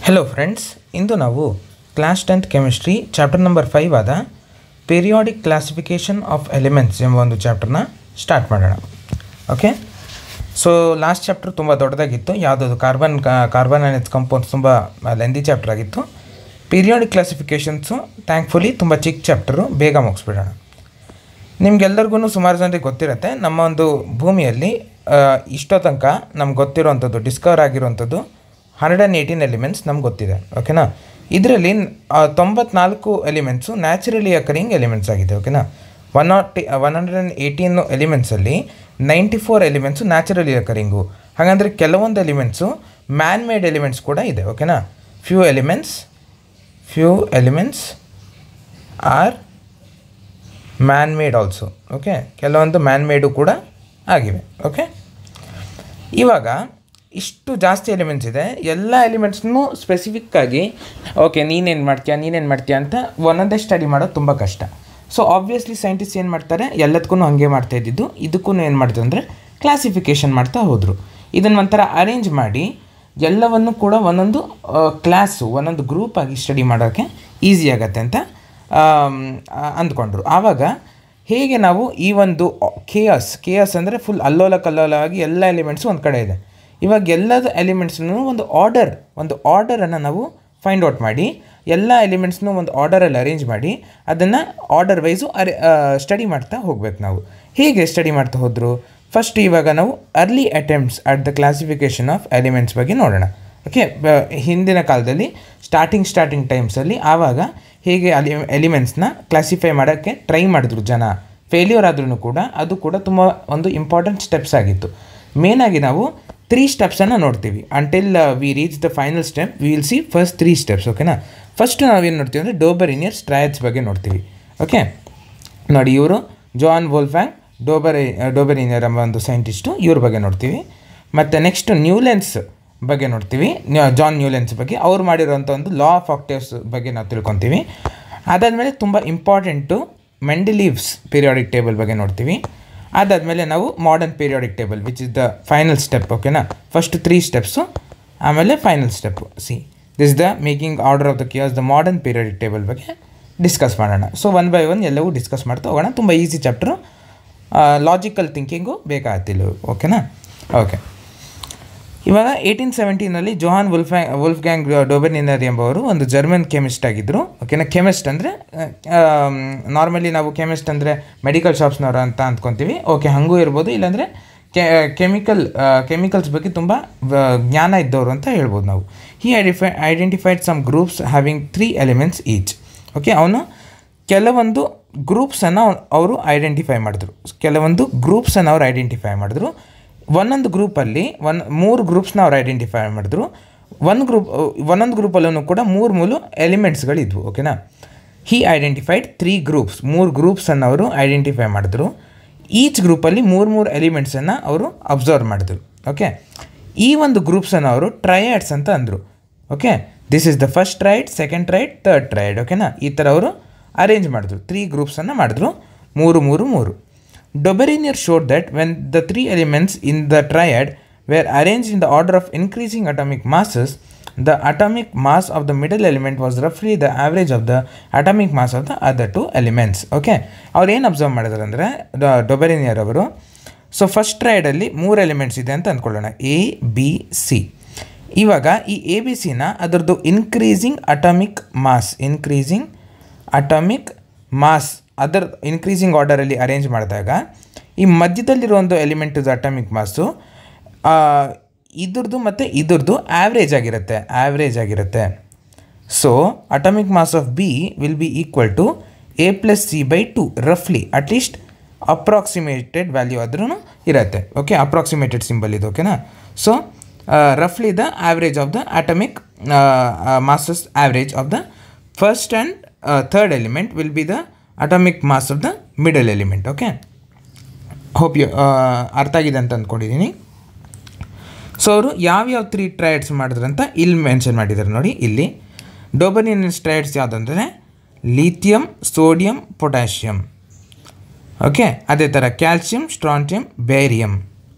Hello friends, ಇಂದು ನಾವು class 10th chemistry chapter number 5 ಆದ periodic classification of elements ಎಂಬ ಒಂದು ಚಾಪ್ಟರ್ನ ಸ್ಟಾರ್ಟ್ ಮಾಡೋಣ. ಓಕೆ, ಸೊ ಲಾಸ್ಟ್ ಚಾಪ್ಟರ್ ತುಂಬ ದೊಡ್ಡದಾಗಿತ್ತು. ಯಾವುದಾದ್ರು ಕಾರ್ಬನ್ ಆ್ಯಂಡ್ ಇಟ್ಸ್ ಕಂಪೌಂಡ್ಸ್ ತುಂಬ ಲೆಂದಿ ಚಾಪ್ಟರ್ ಆಗಿತ್ತು. ಪೀರಿಯಾಡಿಕ್ ಕ್ಲಾಸಿಫಿಕೇಷನ್ಸು ಥ್ಯಾಂಕ್ಫುಲಿ ತುಂಬ ಚಿಕ್ಕ ಚಾಪ್ಟರು, ಬೇಗ ಮುಗಿಸ್ಬಿಡೋಣ. ನಿಮ್ಗೆಲ್ಲರಿಗೂ ಸುಮಾರು ಜನರಿಗೆ ಗೊತ್ತಿರುತ್ತೆ, ನಮ್ಮ ಒಂದು ಭೂಮಿಯಲ್ಲಿ ಇಷ್ಟೋ ತನಕ ನಮ್ಗೆ ಗೊತ್ತಿರೋವಂಥದ್ದು, ಡಿಸ್ಕವರ್ ಆಗಿರುವಂಥದ್ದು 118 ಎಲಿಮೆಂಟ್ಸ್ ನಮ್ಗೆ ಗೊತ್ತಿದೆ. ಓಕೆನಾ, ಇದರಲ್ಲಿ 94 ಎಲಿಮೆಂಟ್ಸು ನ್ಯಾಚುರಲಿ ಅಕರಿಂಗ್ ಎಲಿಮೆಂಟ್ಸ್ ಆಗಿದೆ. ಓಕೆನಾ, 118 ಎಲಿಮೆಂಟ್ಸಲ್ಲಿ 94 ಎಲಿಮೆಂಟ್ಸು ನ್ಯಾಚುರಲಿ ಅಕರಿಂಗು. ಹಾಗಂದರೆ ಕೆಲವೊಂದು ಎಲಿಮೆಂಟ್ಸು ಮ್ಯಾನ್ ಮೇಡ್ ಎಲಿಮೆಂಟ್ಸ್ ಕೂಡ ಇದೆ. ಓಕೆನಾ, few elements are man made also. Okay, ಕೆಲವೊಂದು ಮ್ಯಾನ್ ಮೇಡು ಕೂಡ ಆಗಿವೆ. ಓಕೆ, ಇವಾಗ ಇಷ್ಟು ಜಾಸ್ತಿ ಎಲಿಮೆಂಟ್ಸ್ ಇದೆ. ಎಲ್ಲ ಎಲಿಮೆಂಟ್ಸ್ನೂ ಸ್ಪೆಸಿಫಿಕ್ಕಾಗಿ ಓಕೆ ನೀನೇನು ಮಾಡ್ತೀಯ ಅಂತ ಒಂದೊಂದೇ ಸ್ಟಡಿ ಮಾಡೋದು ತುಂಬ ಕಷ್ಟ. ಸೊ ಆಬ್ವಿಯಸ್ಲಿ ಸೈಂಟಿಸ್ಟ್ ಏನು ಮಾಡ್ತಾರೆ, ಎಲ್ಲದಕ್ಕೂ ಹಾಗೆ ಮಾಡ್ತಾ ಇದ್ದಿದ್ದು, ಇದಕ್ಕೂ ಏನು ಮಾಡ್ತಾರೆ ಅಂದರೆ ಕ್ಲಾಸಿಫಿಕೇಷನ್ ಮಾಡ್ತಾ ಹೋದರು. ಇದನ್ನು ಒಂಥರ ಅರೇಂಜ್ ಮಾಡಿ ಎಲ್ಲವನ್ನು ಕೂಡ ಒಂದೊಂದು ಕ್ಲಾಸು, ಒಂದೊಂದು ಗ್ರೂಪಾಗಿ ಸ್ಟಡಿ ಮಾಡೋಕ್ಕೆ ಈಸಿ ಆಗತ್ತೆ ಅಂತ ಅಂದ್ಕೊಂಡ್ರು. ಆವಾಗ ಹೇಗೆ ನಾವು ಈ ಒಂದು ಕೇಯಸ್ ಅಂದರೆ ಫುಲ್ ಅಲ್ಲೋಲ ಕಲ್ಲೋಲವಾಗಿ ಎಲ್ಲ ಎಲಿಮೆಂಟ್ಸು ಒಂದು ಕಡೆ ಇದೆ. ಇವಾಗ ಎಲ್ಲದ ಎಲಿಮೆಂಟ್ಸ್ನೂ ಒಂದು ಆರ್ಡರನ್ನು ನಾವು ಫೈಂಡ್ ಔಟ್ ಮಾಡಿ, ಎಲ್ಲ ಎಲಿಮೆಂಟ್ಸ್ನೂ ಒಂದು ಆರ್ಡರಲ್ಲಿ ಅರೇಂಜ್ ಮಾಡಿ ಅದನ್ನು ಆರ್ಡರ್ ವೈಸು ಸ್ಟಡಿ ಮಾಡ್ತಾ ಹೋಗ್ಬೇಕು. ನಾವು ಹೇಗೆ ಸ್ಟಡಿ ಮಾಡ್ತಾ ಹೋದರು, ಫಸ್ಟ್ ಇವಾಗ ನಾವು early attempts at the classification of elements ಬಗ್ಗೆ ನೋಡೋಣ. ಓಕೆ, ಹಿಂದಿನ ಕಾಲದಲ್ಲಿ ಸ್ಟಾರ್ಟಿಂಗ್ ಟೈಮ್ಸಲ್ಲಿ ಆವಾಗ ಹೇಗೆ ಎಲಿಮೆಂಟ್ಸ್ನ ಕ್ಲಾಸಿಫೈ ಮಾಡೋಕ್ಕೆ ಟ್ರೈ ಮಾಡಿದ್ರು ಜನ, ಫೇಲ್ಯೂರ್ ಆದ್ರೂ ಕೂಡ ಅದು ಕೂಡ ತುಂಬ ಒಂದು ಇಂಪಾರ್ಟೆಂಟ್ ಸ್ಟೆಪ್ಸ್ ಆಗಿತ್ತು. ಮೇನಾಗಿ ನಾವು 3 ಸ್ಟೆಪ್ಸನ್ನು ನೋಡ್ತೀವಿ. Until we reach the final step we will see first 3 steps. ಓಕೆನಾ, ಫಸ್ಟ್ ನಾವೇನು ನೋಡ್ತೀವಿ ಅಂದರೆ ಡೋಬೆರಿನಿಯರ್ಸ್ ಟ್ರಯಾಡ್ಸ್ ಬಗ್ಗೆ ನೋಡ್ತೀವಿ. ಓಕೆ ನೋಡಿ, ಇವರು ಜಾನ್ ವೋಲ್ಫ್ಯಾಂಗ್ ಡೋಬೆರಿನಿಯರ್ ಎಂಬ ಒಂದು ಸೈಂಟಿಸ್ಟು, ಇವ್ರ ಬಗ್ಗೆ ನೋಡ್ತೀವಿ. ಮತ್ತು ನೆಕ್ಸ್ಟ್ ನ್ಯೂಲೆನ್ಸ್ ಬಗ್ಗೆ ನೋಡ್ತೀವಿ, ಜಾನ್ ನ್ಯೂಲೆನ್ಸ್ ಬಗ್ಗೆ. ಅವ್ರು ಮಾಡಿರೋಂಥ ಒಂದು ಲಾ ಆಫ್ ಆಕ್ಟೇವ್ಸ್ ಬಗ್ಗೆ ನಾವು ತಿಳ್ಕೊತೀವಿ. ಅದಾದಮೇಲೆ ತುಂಬ ಇಂಪಾರ್ಟೆಂಟು ಮೆಂಡೆಲೀವ್ಸ್ ಪೀರಿಯಾಡಿಕ್ ಟೇಬಲ್ ಬಗ್ಗೆ ನೋಡ್ತೀವಿ. ಅದಾದಮೇಲೆ ನಾವು modern periodic table which is the final step. ಓಕೆನಾ, ಫಸ್ಟ್ 3 ಸ್ಟೆಪ್ಸು, ಆಮೇಲೆ final step. This the making order of the case the modern periodic table ಬಗ್ಗೆ ಡಿಸ್ಕಸ್ ಮಾಡೋಣ. ಸೊ 1 by 1 ಎಲ್ಲವೂ ಡಿಸ್ಕಸ್ ಮಾಡ್ತಾ ಹೋಗೋಣ. ತುಂಬ ಈಸಿ ಚಾಪ್ಟರು, ಲಾಜಿಕಲ್ ಥಿಂಕಿಂಗು ಬೇಕಾಗ್ತಿಲ್ಲ. ಓಕೆನಾ, okay. ಇವಾಗ 1870ನಲ್ಲಿ ಜೋಹಾನ್ ವೋಲ್ಫ್ಗ್ಯಾಂಗ್ ಡೋಬೆರಿನಿಯರ್ ಎಂಬವರು ಒಂದು ಜರ್ಮನ್ ಕೆಮಿಸ್ಟ್ ಆಗಿದ್ದರು. ಓಕೆನಾ, ಕೆಮಿಸ್ಟ್ ಅಂದರೆ ನಾರ್ಮಲಿ ನಾವು ಕೆಮಿಸ್ಟ್ ಅಂದರೆ ಮೆಡಿಕಲ್ ಶಾಪ್ಸ್ನವರು ಅಂತ ಅಂದ್ಕೊತೀವಿ. ಓಕೆ, ಹಾಗೂ ಇರ್ಬೋದು, ಇಲ್ಲಾಂದರೆ ಕೆಮಿಕಲ್ಸ್ ಬಗ್ಗೆ ತುಂಬ ಜ್ಞಾನ ಇದ್ದವರು ಅಂತ ಹೇಳ್ಬೋದು ನಾವು. He identified some groups having 3 elements each. Okay, ಅವನು ಕೆಲವೊಂದು ಗ್ರೂಪ್ಸನ್ನು ಅವರು ಐಡೆಂಟಿಫೈ ಮಾಡಿದ್ರು. ಒಂದೊಂದು ಗ್ರೂಪಲ್ಲಿ 3 ಗ್ರೂಪ್ಸ್ನ ಅವ್ರು ಐಡೆಂಟಿಫೈ ಮಾಡಿದ್ರು. ಒಂದೊಂದು ಗ್ರೂಪಲ್ಲೂ ಕೂಡ 3 ಎಲಿಮೆಂಟ್ಸ್ಗಳಿದ್ವು. ಓಕೆನಾ, ಹಿ ಐಡೆಂಟಿಫೈಡ್ 3 ಗ್ರೂಪ್ಸ್, 3 ಗ್ರೂಪ್ಸನ್ನು ಅವರು ಐಡೆಂಟಿಫೈ ಮಾಡಿದ್ರು. ಈಚ್ ಗ್ರೂಪಲ್ಲಿ 3 ಎಲಿಮೆಂಟ್ಸನ್ನು ಅವರು ಅಬ್ಸರ್ವ್ ಮಾಡಿದ್ರು. ಓಕೆ, ಈ ಒಂದು ಗ್ರೂಪ್ಸನ್ನು ಅವರು ಟ್ರಯಾಡ್ಸ್ ಅಂತ ಅಂದರು. Okay, this is the first tried, second tried, third tried. ಓಕೆನಾ, ಈ ಥರ ಅವರು ಅರೇಂಜ್ ಮಾಡಿದ್ರು. 3 ಗ್ರೂಪ್ಸನ್ನು ಮಾಡಿದ್ರು, 3. Dobereiner showed that when the 3 elements in the triad were arranged in the order of increasing atomic masses, the atomic mass of the middle element was roughly the average of the atomic mass of the other 2 elements. Okay, ಅವ್ರು ಏನು observe ಮಾಡಿದ್ರು ಅಂದರೆ ಡೊಬೆರಿನಿಯರ್ ಅವರು, so first ಟ್ರೈಡಲ್ಲಿ 3 elements ಇದೆ ಅಂತ ಅಂದ್ಕೊಳ್ಳೋಣ, ABC. ಇವಾಗ ಈ ABCನ ಅದರದ್ದು ಇನ್ಕ್ರೀಸಿಂಗ್ ಅಟಾಮಿಕ್ ಮಾಸ್ ಅದರ ಇನ್ಕ್ರೀಸಿಂಗ್ ಆರ್ಡರಲ್ಲಿ ಅರೇಂಜ್ ಮಾಡಿದಾಗ ಈ ಮಧ್ಯದಲ್ಲಿರೋ ಒಂದು ಎಲಿಮೆಂಟದ ಅಟಾಮಿಕ್ ಮಾಸು ಇದ್ರದ್ದು ಮತ್ತು ಇದ್ರದ್ದು ಆ್ಯಾವ್ರೇಜ್ ಆಗಿರುತ್ತೆ. So atomic mass of B will be equal to A+C/2 ರಫ್ಲಿ, ಅಟ್ಲೀಸ್ಟ್ ಅಪ್ರಾಕ್ಸಿಮೇಟೆಡ್ ವ್ಯಾಲ್ಯೂ ಆದ್ರೂ ಇರುತ್ತೆ. ಓಕೆ, ಅಪ್ರಾಕ್ಸಿಮೇಟೆಡ್ ಸಿಂಬಲ್ ಇದು. ಓಕೆನಾ, ಸೊ ರಫ್ಲಿ the average of the atomic masses average of the first and third element will be the atomic mass of the middle element. Okay, hope ಅರ್ಥ ಆಗಿದೆ ಅಂತ ಅಂದ್ಕೊಂಡಿದ್ದೀನಿ. So ಅವರು ಯಾವ್ಯಾವ 3 ಟ್ರೈಡ್ಸ್ ಮಾಡಿದ್ರಂತ ಇಲ್ಲಿ ಮೆನ್ಷನ್ ಮಾಡಿದ್ದಾರೆ ನೋಡಿ. ಇಲ್ಲಿ ಡೋಬೆರಿನಿಯರ್ಸ್ ಟ್ರೈಡ್ಸ್ ಯಾವುದಂದರೆ ಲಿಥಿಯಂ, ಸೋಡಿಯಂ, ಪೊಟ್ಯಾಷಿಯಮ್. ಓಕೆ, ಅದೇ ಥರ calcium, strontium, barium,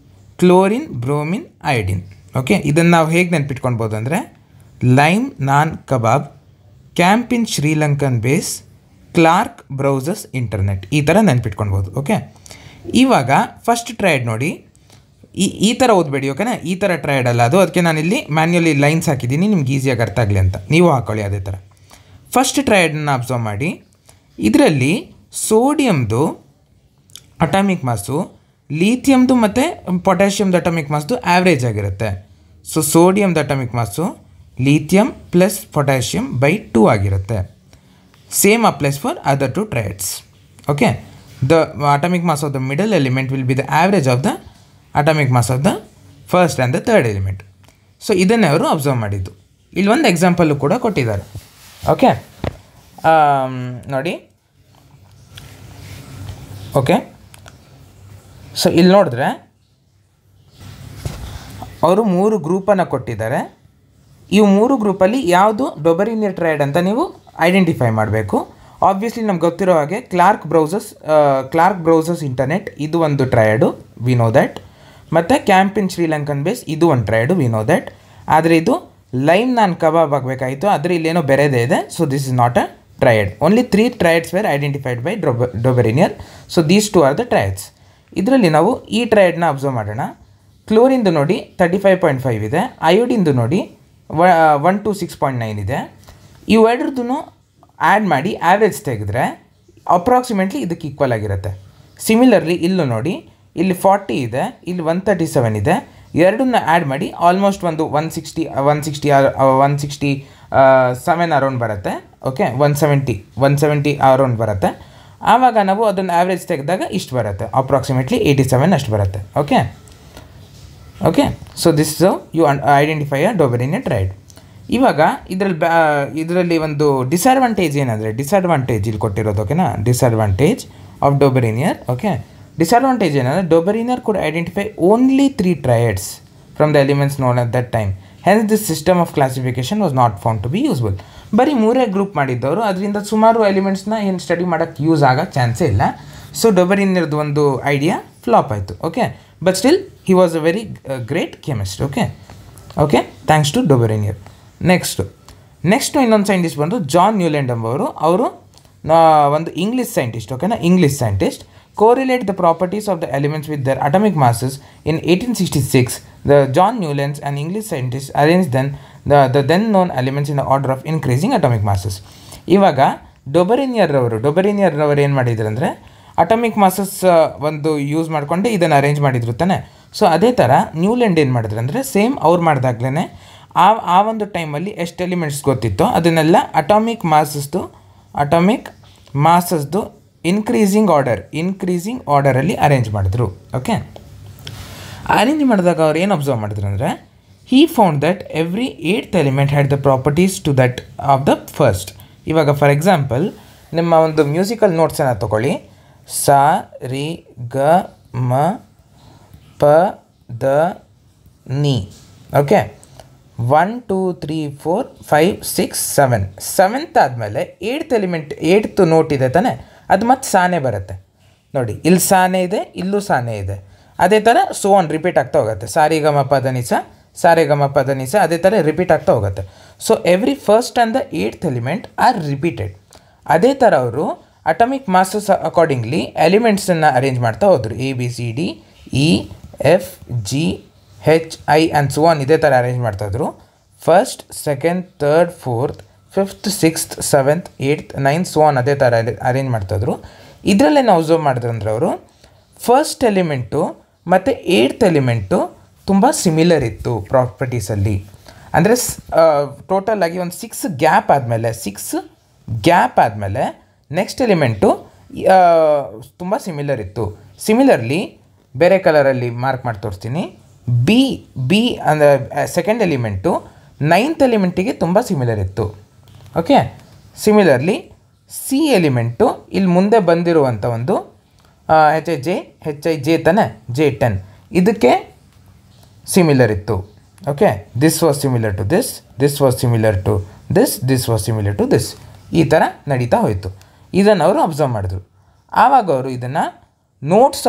chlorine, bromine, iodine. Okay, ಇದನ್ನು ನಾವು ಹೇಗೆ ನೆನ್ಪಿಟ್ಕೊಳ್ಬೋದು ಅಂದರೆ lime naan kebab, camp in Sri Lankan base, Clark browsers internet. ಈ ಥರ ನೆನ್ಪಿಟ್ಕೊಳ್ಬೋದು. ಓಕೆ, ಇವಾಗ ಫಸ್ಟ್ ಟ್ರಯಡ್ ನೋಡಿ, ಈ ಥರ ಓದಬೇಡಿ. ಓಕೆನಾ, ಈ ಥರ ಟ್ರಯಡ್ ಅಲ್ಲ ಅದು, ಅದಕ್ಕೆ ನಾನಿಲ್ಲಿ ಮ್ಯಾನ್ಯುಯಲಿ ಲೈನ್ಸ್ ಹಾಕಿದ್ದೀನಿ ನಿಮ್ಗೆ ಈಸಿಯಾಗಿ ಅರ್ಥ ಆಗಲಿ ಅಂತ. ನೀವು ಹಾಕ್ಕೊಳ್ಳಿ ಅದೇ ಥರ. ಫಸ್ಟ್ ಟ್ರಯಡನ್ನ ಅಬ್ಸರ್ವ್ ಮಾಡಿ. ಇದರಲ್ಲಿ ಸೋಡಿಯಮ್ದು ಅಟಾಮಿಕ್ ಮಾಸು, ಲೀಥಿಯಮ್ದು ಮತ್ತು ಪೊಟ್ಯಾಷಿಯಮ್ದು ಅಟಾಮಿಕ್ ಮಾಸ್ದು ಆ್ಯಾವ್ರೇಜ್ ಆಗಿರುತ್ತೆ. ಸೊ ಸೋಡಿಯಮ್ದು atomic mass lithium plus potassium by 2 ಆಗಿರುತ್ತೆ. Same applies for other 2 triads. Okay, the atomic mass of the middle element will be the average of the atomic mass of the first and the third element. So ಇದನ್ನೇ ಅವರು observe ಮಾಡಿದ್ದು. ಇಲ್ಲಿ ಒಂದು example ಕೂಡ ಕೊಟ್ಟಿದ್ದಾರೆ. Okay, ನೋಡಿ. Okay, so ಇಲ್ಲಿ ನೋಡಿದ್ರೆ ಅವರು 3 ಗ್ರೂಪನ್ನು ಕೊಟ್ಟಿದ್ದಾರೆ. ಈ 3 ಗ್ರೂಪಲ್ಲಿ ಯಾವುದು ಡೊಬೆರಿನಿಯರ್ ಟ್ರಯಡ್ ಅಂತ ನೀವು ಐಡೆಂಟಿಫೈ ಮಾಡಬೇಕು. ಆಬ್ವಿಯಸ್ಲಿ ನಮ್ಗೆ ಗೊತ್ತಿರೋ ಹಾಗೆ ಕ್ಲಾರ್ಕ್ ಬ್ರೌಸರ್ಸ್ ಇಂಟರ್ನೆಟ್ ಇದು ಒಂದು ಟ್ರಯಡು, ವಿ ನೋ ದ್ಯಾಟ್. ಮತ್ತು ಕ್ಯಾಂಪ್ ಇನ್ ಶ್ರೀಲಂಕನ್ ಬೇಸ್ ಇದು ಒಂದು ಟ್ರಯಡು, ವಿ ನೋ ದ್ಯಾಟ್. ಆದರೆ ಇದು ಲೈಮ್ ನಾನ್ ಕಬಾಬ್ ಆಗಬೇಕಾಯಿತು, ಆದರೆ ಇಲ್ಲೇನೋ ಬೇರೆದೇ ಇದೆ. So this is not a triad. Only 3 triads were identified by Dobereiner. So these 2 are the triads. ಇದರಲ್ಲಿ ನಾವು ಈ ಟ್ರಯಡ್ನ ಅಬ್ಸರ್ವ್ ಮಾಡೋಣ. ಕ್ಲೋರಿಂದು ನೋಡಿ 35.5 ಇದೆ, ಅಯೋಡಿನ್ದು ನೋಡಿ 1 to 6.9 ಇದೆ. ಇವೆರಡ್ರದ್ದು ಆ್ಯಡ್ ಮಾಡಿ ಆ್ಯಾವ್ರೇಜ್ ತೆಗೆದ್ರೆ ಅಪ್ರಾಕ್ಸಿಮೇಟ್ಲಿ ಇದಕ್ಕೆ ಈಕ್ವಲ್ ಆಗಿರುತ್ತೆ. ಸಿಮಿಲರ್ಲಿ ಇಲ್ಲೂ ನೋಡಿ, ಇಲ್ಲಿ 40 ಇದೆ, ಇಲ್ಲಿ 137 ಇದೆ. ಎರಡನ್ನ ಆ್ಯಡ್ ಮಾಡಿ ಆಲ್ಮೋಸ್ಟ್ ಒಂದು 167 ಅರೌಂಡ್ ಬರುತ್ತೆ. ಓಕೆ, 170 ಅರೌಂಡ್ ಬರುತ್ತೆ. ಆವಾಗ ನಾವು ಅದನ್ನು ಆ್ಯಾವ್ರೇಜ್ ತೆಗೆದಾಗ ಇಷ್ಟು ಬರುತ್ತೆ, ಅಪ್ರಾಕ್ಸಿಮೇಟ್ಲಿ 87 ಅಷ್ಟು ಬರುತ್ತೆ. Okay okay so this you identify a Dobereiner triad. ಇವಾಗ ಇದರಲ್ಲಿ ಒಂದು ಡಿಸ್ಅಡ್ವಾಂಟೇಜ್ ಏನಂದರೆ, ಡಿಸ್ಅಡ್ವಾಂಟೇಜ್ ಇಲ್ಲಿ ಕೊಟ್ಟಿರೋದು. ಓಕೆನಾ, disadvantage of Dobereiner. Okay, disadvantage ಏನಂದರೆ Dobereiner could identify only 3 triads from the elements known at that time. Hence this system of classification was not found to be useful. ಬರೀ 3 group ಮಾಡಿದ್ದವರು, ಅದರಿಂದ ಸುಮಾರು ಎಲಿಮೆಂಟ್ಸ್ನ ಏನು study ಮಾಡೋಕ್ಕೆ use ಆಗೋ ಚಾನ್ಸೇ ಇಲ್ಲ. So ಡೊಬೆರಿನಿಯರ್ದು ಒಂದು ಐಡಿಯಾ ಫ್ಲಾಪ್ ಆಯಿತು. Okay, but still he was a very great chemist. Okay thanks to Dobereiner. Next ಇನ್ನೊಂದು ಸೈಂಟಿಸ್ಟ್ ಬಂದು ಜಾನ್ ನ್ಯೂಲ್ಯಾಂಡ್ ಎಂಬವರು. ಅವರು ಒಂದು ಇಂಗ್ಲೀಷ್ ಸೈಂಟಿಸ್ಟ್. ಓಕೆನಾ, English scientist. correlate the properties of the elements with their atomic masses. In 1866, the John Newlands, an English scientist, arranged the then known elements in the order of increasing atomic masses. ಇವಾಗ ಡೊಬೆರಿನಿಯರ್ ಅವರು ಏನು ಮಾಡಿದ್ರು ಅಂದರೆ, atomic masses ಒಂದು use ಮಾಡಿಕೊಂಡೆ ಇದನ್ನು arrange ಮಾಡಿದ್ರು ತಾನೆ. ಸೊ ಅದೇ ಥರ ನ್ಯೂಲ್ಯಾಂಡ್ ಏನು ಮಾಡಿದ್ರು ಅಂದರೆ, ಸೇಮ್ ಅವ್ರು ಮಾಡಿದಾಗ್ಲೇ ಆ ಒಂದು ಟೈಮಲ್ಲಿ ಎಷ್ಟು ಎಲಿಮೆಂಟ್ಸ್ ಗೊತ್ತಿತ್ತೋ ಅದನ್ನೆಲ್ಲ ಅಟಾಮಿಕ್ ಮಾಸಸ್ದು ಇನ್ಕ್ರೀಸಿಂಗ್ ಆರ್ಡರಲ್ಲಿ ಅರೇಂಜ್ ಮಾಡಿದ್ರು. ಓಕೆ, ಅರೇಂಜ್ ಮಾಡಿದಾಗ ಅವ್ರು ಏನು ಅಬ್ಸರ್ವ್ ಮಾಡಿದ್ರು ಅಂದರೆ, he found that every 8th element had the properties to that of the first. ಇವಾಗ ಫಾರ್ ಎಕ್ಸಾಂಪಲ್ ನಿಮ್ಮ ಒಂದು ಮ್ಯೂಸಿಕಲ್ ನೋಟ್ಸನ್ನು ತೊಗೊಳ್ಳಿ. ಸ ರಿ ಗ ಮ ಪ ದ ನಿ. ಓಕೆ, 1 2 3 4 5 6 7. 7th ಆದಮೇಲೆ 8th ನೋಟ್ ಇದೆ ತಾನೆ, ಅದು ಮತ್ತೆ ಸಾನೆ ಬರುತ್ತೆ ನೋಡಿ. ಇಲ್ಲಿ ಸಾನೆ ಇದೆ, ಇಲ್ಲೂ ಸಾನೆ ಇದೆ. ಅದೇ ಥರ ಸೋನ್ ರಿಪೀಟ್ ಆಗ್ತಾ ಹೋಗುತ್ತೆ. ಸಾರಿಗಮ ಪದನಿಸ ಅದೇ ಥರ ರಿಪೀಟ್ ಆಗ್ತಾ ಹೋಗುತ್ತೆ. So every first and the 8th element are repeated. ಅದೇ ಥರ ಅವರು ಅಟಾಮಿಕ್ ಮಾಸಸ್ ಅಕಾರ್ಡಿಂಗ್ಲಿ ಎಲಿಮೆಂಟ್ಸನ್ನು ಅರೇಂಜ್ ಮಾಡ್ತಾ ಹೋದರು. ABCD EF G H I and so on ಇದೇ ಥರ ಅರೇಂಜ್ ಮಾಡ್ತಾಯಿದ್ರು. 1st 2nd 3rd 4th 5th 6th 7th 8th 9th so on ಅದೇ ಥರ ಅರೇಂಜ್ ಮಾಡ್ತಾಯಿದ್ರು. ಇದರಲ್ಲೇ ನಾವು ಅಬ್ಸರ್ವ್ ಮಾಡಿದ್ರು ಅಂದರೆ, ಅವರು ಫಸ್ಟ್ ಎಲಿಮೆಂಟು ಮತ್ತು 8th ಎಲಿಮೆಂಟು ತುಂಬ ಸಿಮಿಲರ್ ಇತ್ತು ಪ್ರಾಪರ್ಟೀಸಲ್ಲಿ. ಅಂದರೆ ಟೋಟಲ್ ಆಗಿ ಒಂದು 6 ಗ್ಯಾಪ್ ಆದಮೇಲೆ ನೆಕ್ಸ್ಟ್ ಎಲಿಮೆಂಟು ತುಂಬ ಸಿಮಿಲರ್ ಇತ್ತು. ಸಿಮಿಲರ್ಲಿ ಬೇರೆ ಕಲರಲ್ಲಿ ಮಾರ್ಕ್ ಮಾಡಿ ತೋರಿಸ್ತೀನಿ. ಬಿ ಅಂದರೆ ಸೆಕೆಂಡ್ ಎಲಿಮೆಂಟು 9th ಎಲಿಮೆಂಟಿಗೆ ತುಂಬ ಸಿಮಿಲರ್ ಇತ್ತು. ಓಕೆ, ಸಿಮಿಲರ್ಲಿ ಸಿ ಎಲಿಮೆಂಟು ಇಲ್ಲಿ ಮುಂದೆ ಬಂದಿರುವಂಥ ಒಂದು HI J ತಾನೆ, J10 ಇದಕ್ಕೆ ಸಿಮಿಲರ್ ಇತ್ತು. Okay, this was similar to this was similar to this was similar to this. ಈ ಥರ ನಡೀತಾ ಹೋಯಿತು. ಇದನ್ನು ಅವರು ಅಬ್ಸರ್ವ್ ಮಾಡಿದ್ರು. ಆವಾಗ ಅವರು ಇದನ್ನು ನೋಟ್ಸ್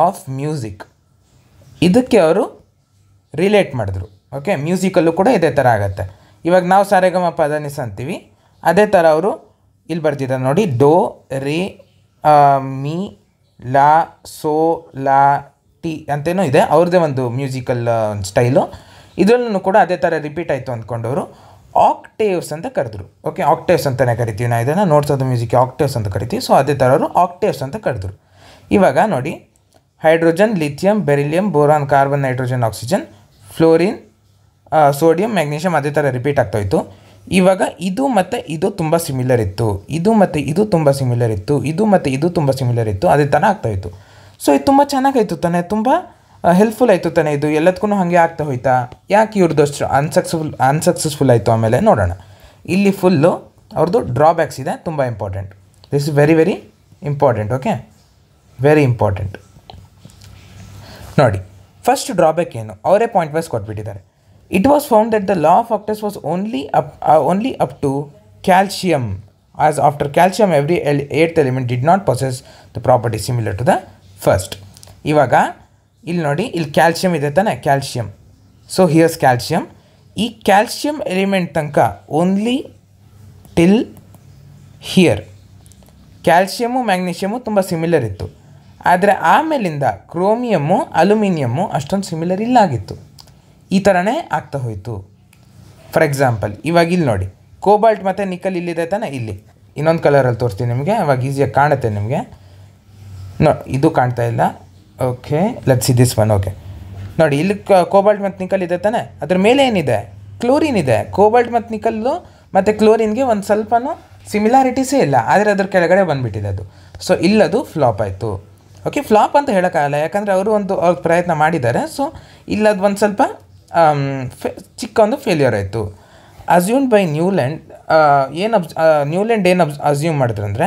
ಆಫ್ ಮ್ಯೂಸಿಕ್ ಇದಕ್ಕೆ ಅವರು ರಿಲೇಟ್ ಮಾಡಿದ್ರು. ಓಕೆ, ಮ್ಯೂಸಿಕಲ್ಲೂ ಕೂಡ ಇದೇ ಥರ ಆಗುತ್ತೆ. ಇವಾಗ ನಾವು ಸಾರೆಗಮ ಪದನಿಸ ಅಂತೀವಿ, ಅದೇ ಥರ ಅವರು ಇಲ್ಲಿ ಬರ್ತಿದ್ದಾರೆ ನೋಡಿ, ಡೋ ರೇ ಮಿ ಲಾ ಸೋ ಲಾ ಟಿ ಅಂತೇನೋ ಇದೆ, ಅವ್ರದ್ದೇ ಒಂದು ಮ್ಯೂಸಿಕಲ್ ಸ್ಟೈಲು. ಇದರಲ್ಲೂ ಕೂಡ ಅದೇ ಥರ ರಿಪೀಟ್ ಆಯಿತು ಅಂದ್ಕೊಂಡವರು ಆಕ್ಟೇವ್ಸ್ ಅಂತ ಕರೆದ್ರು. ಓಕೆ, ಆಕ್ಟೇವ್ಸ್ ಅಂತಲೇ ಕರಿತೀವಿ ನಾವು ಇದನ್ನು, notes of the music octaves ಅಂತ ಕರಿತೀವಿ. ಸೊ ಅದೇ ಥರ ಅವರು ಆಕ್ಟೇವ್ಸ್ ಅಂತ ಕರೆದ್ರು. ಇವಾಗ ನೋಡಿ, hydrogen, lithium, beryllium, boron, carbon, nitrogen, oxygen, fluorine, sodium, magnesium ಅದೇ ಥರ ರಿಪೀಟ್ ಆಗ್ತಾಯಿತ್ತು. ಇವಾಗ ಇದು ಮತ್ತು ಇದು ತುಂಬ ಸಿಮಿಲರ್ ಇತ್ತು, ಇದು ಮತ್ತು ಇದು ತುಂಬ ಸಿಮಿಲರ್ ಇತ್ತು, ಇದು ಮತ್ತು ಇದು ತುಂಬ ಸಿಮಿಲರ್ ಇತ್ತು, ಅದೇ ಥರ ಆಗ್ತಾಯಿತ್ತು. ಸೊ ಇದು ತುಂಬ ಚೆನ್ನಾಗಾಯಿತು ತಾನೆ, ತುಂಬ ಹೆಲ್ಪ್ಫುಲ್ ಆಯಿತು ತಾನೆ. ಇದು ಎಲ್ಲದಕ್ಕೂ ಹಾಗೆ ಆಗ್ತಾ ಹೋಯ್ತಾ? ಯಾಕೆ ಇವ್ರದ್ದಷ್ಟು ಅನ್ಸಕ್ಸಸ್ಫುಲ್ ಆಯಿತು? ಆಮೇಲೆ ನೋಡೋಣ. ಇಲ್ಲಿ ಫುಲ್ಲು ಅವ್ರದ್ದು ಡ್ರಾಬ್ಯಾಕ್ಸ್ ಇದೆ, ತುಂಬ important. This is very very important. Okay, very important. ನೋಡಿ, ಫಸ್ಟ್ ಡ್ರಾಬ್ಯಾಕ್ ಏನು, ಅವರೇ ಪಾಯಿಂಟ್ ವೈಸ್ ಕೊಟ್ಬಿಟ್ಟಿದ್ದಾರೆ. It was found that the law of octaves was only up to calcium, as after calcium every 8th element did not possess the property similar to the first. ಇವಾಗ ಇಲ್ಲಿ ನೋಡಿ, ಇಲ್ಲಿ calcium ಇದೆ ತಾನೆ, calcium. So here's calcium. ಈ calcium element ತನಕ only till here calcium magnesium ತುಂಬ similar ಇತ್ತು. ಆದರೆ ಆಮೇಲಿಂದ ಕ್ರೋಮಿಯಮ್ಮು ಅಲ್ಯೂಮಿನಿಯಮ್ಮು ಅಷ್ಟೊಂದು ಸಿಮಿಲರ್ ಇಲ್ಲ ಆಗಿತ್ತು. ಈ ಥರನೇ ಆಗ್ತಾ ಹೋಯಿತು. ಫಾರ್ ಎಕ್ಸಾಂಪಲ್, ಇವಾಗ ಇಲ್ಲಿ ನೋಡಿ, ಕೋಬಾಲ್ಟ್ ಮತ್ತು ನಿಕಲ್ ಇಲ್ಲಿದೆ ತಾನೆ, ಇಲ್ಲಿ ಇನ್ನೊಂದು ಕಲರಲ್ಲಿ ತೋರಿಸ್ತೀನಿ ನಿಮಗೆ, ಅವಾಗ ಈಸಿಯಾಗಿ ಕಾಣುತ್ತೆ ನಿಮಗೆ. ಇದು ಕಾಣ್ತಾ ಇಲ್ಲ. Okay, let's see this one. Okay ನೋಡಿ, ಇಲ್ಲಿ ಕೋಬಾಲ್ಟ್ ಮತ್ತು ನಿಕಲ್ ಇದೆ ತಾನೆ, ಅದ್ರ ಮೇಲೆ ಏನಿದೆ, ಕ್ಲೋರಿನ್ ಇದೆ. ಕೋಬಾಲ್ಟ್ ಮತ್ತು ನಿಕಲ್ಲು ಮತ್ತು ಕ್ಲೋರಿನ್ಗೆ ಒಂದು ಸ್ವಲ್ಪನೂ ಸಿಮಿಲಾರಿಟೀಸೇ ಇಲ್ಲ, ಆದರೆ ಅದ್ರ ಕೆಳಗಡೆ ಬಂದುಬಿಟ್ಟಿದೆ ಅದು. ಸೊ ಇಲ್ಲದು ಫ್ಲಾಪ್ ಆಯಿತು. ಓಕೆ, ಫ್ಲಾಪ್ ಅಂತ ಹೇಳೋಕ್ಕಾಗಲ್ಲ, ಯಾಕಂದರೆ ಅವರು ಅವ್ರ ಪ್ರಯತ್ನ ಮಾಡಿದ್ದಾರೆ. ಸೊ ಇಲ್ಲದು ಒಂದು ಸ್ವಲ್ಪ ಚಿಕ್ಕ ಒಂದು ಫೇಲ್ಯೂರ್ ಆಯಿತು. ಅಸ್ಯೂಮ್ಡ್ ಬೈ ನ್ಯೂಲ್ಯಾಂಡ್ ನ್ಯೂಲ್ಯಾಂಡ್ ಏನು ಅಸ್ಯೂಮ್ ಮಾಡಿದ್ರು ಅಂದರೆ,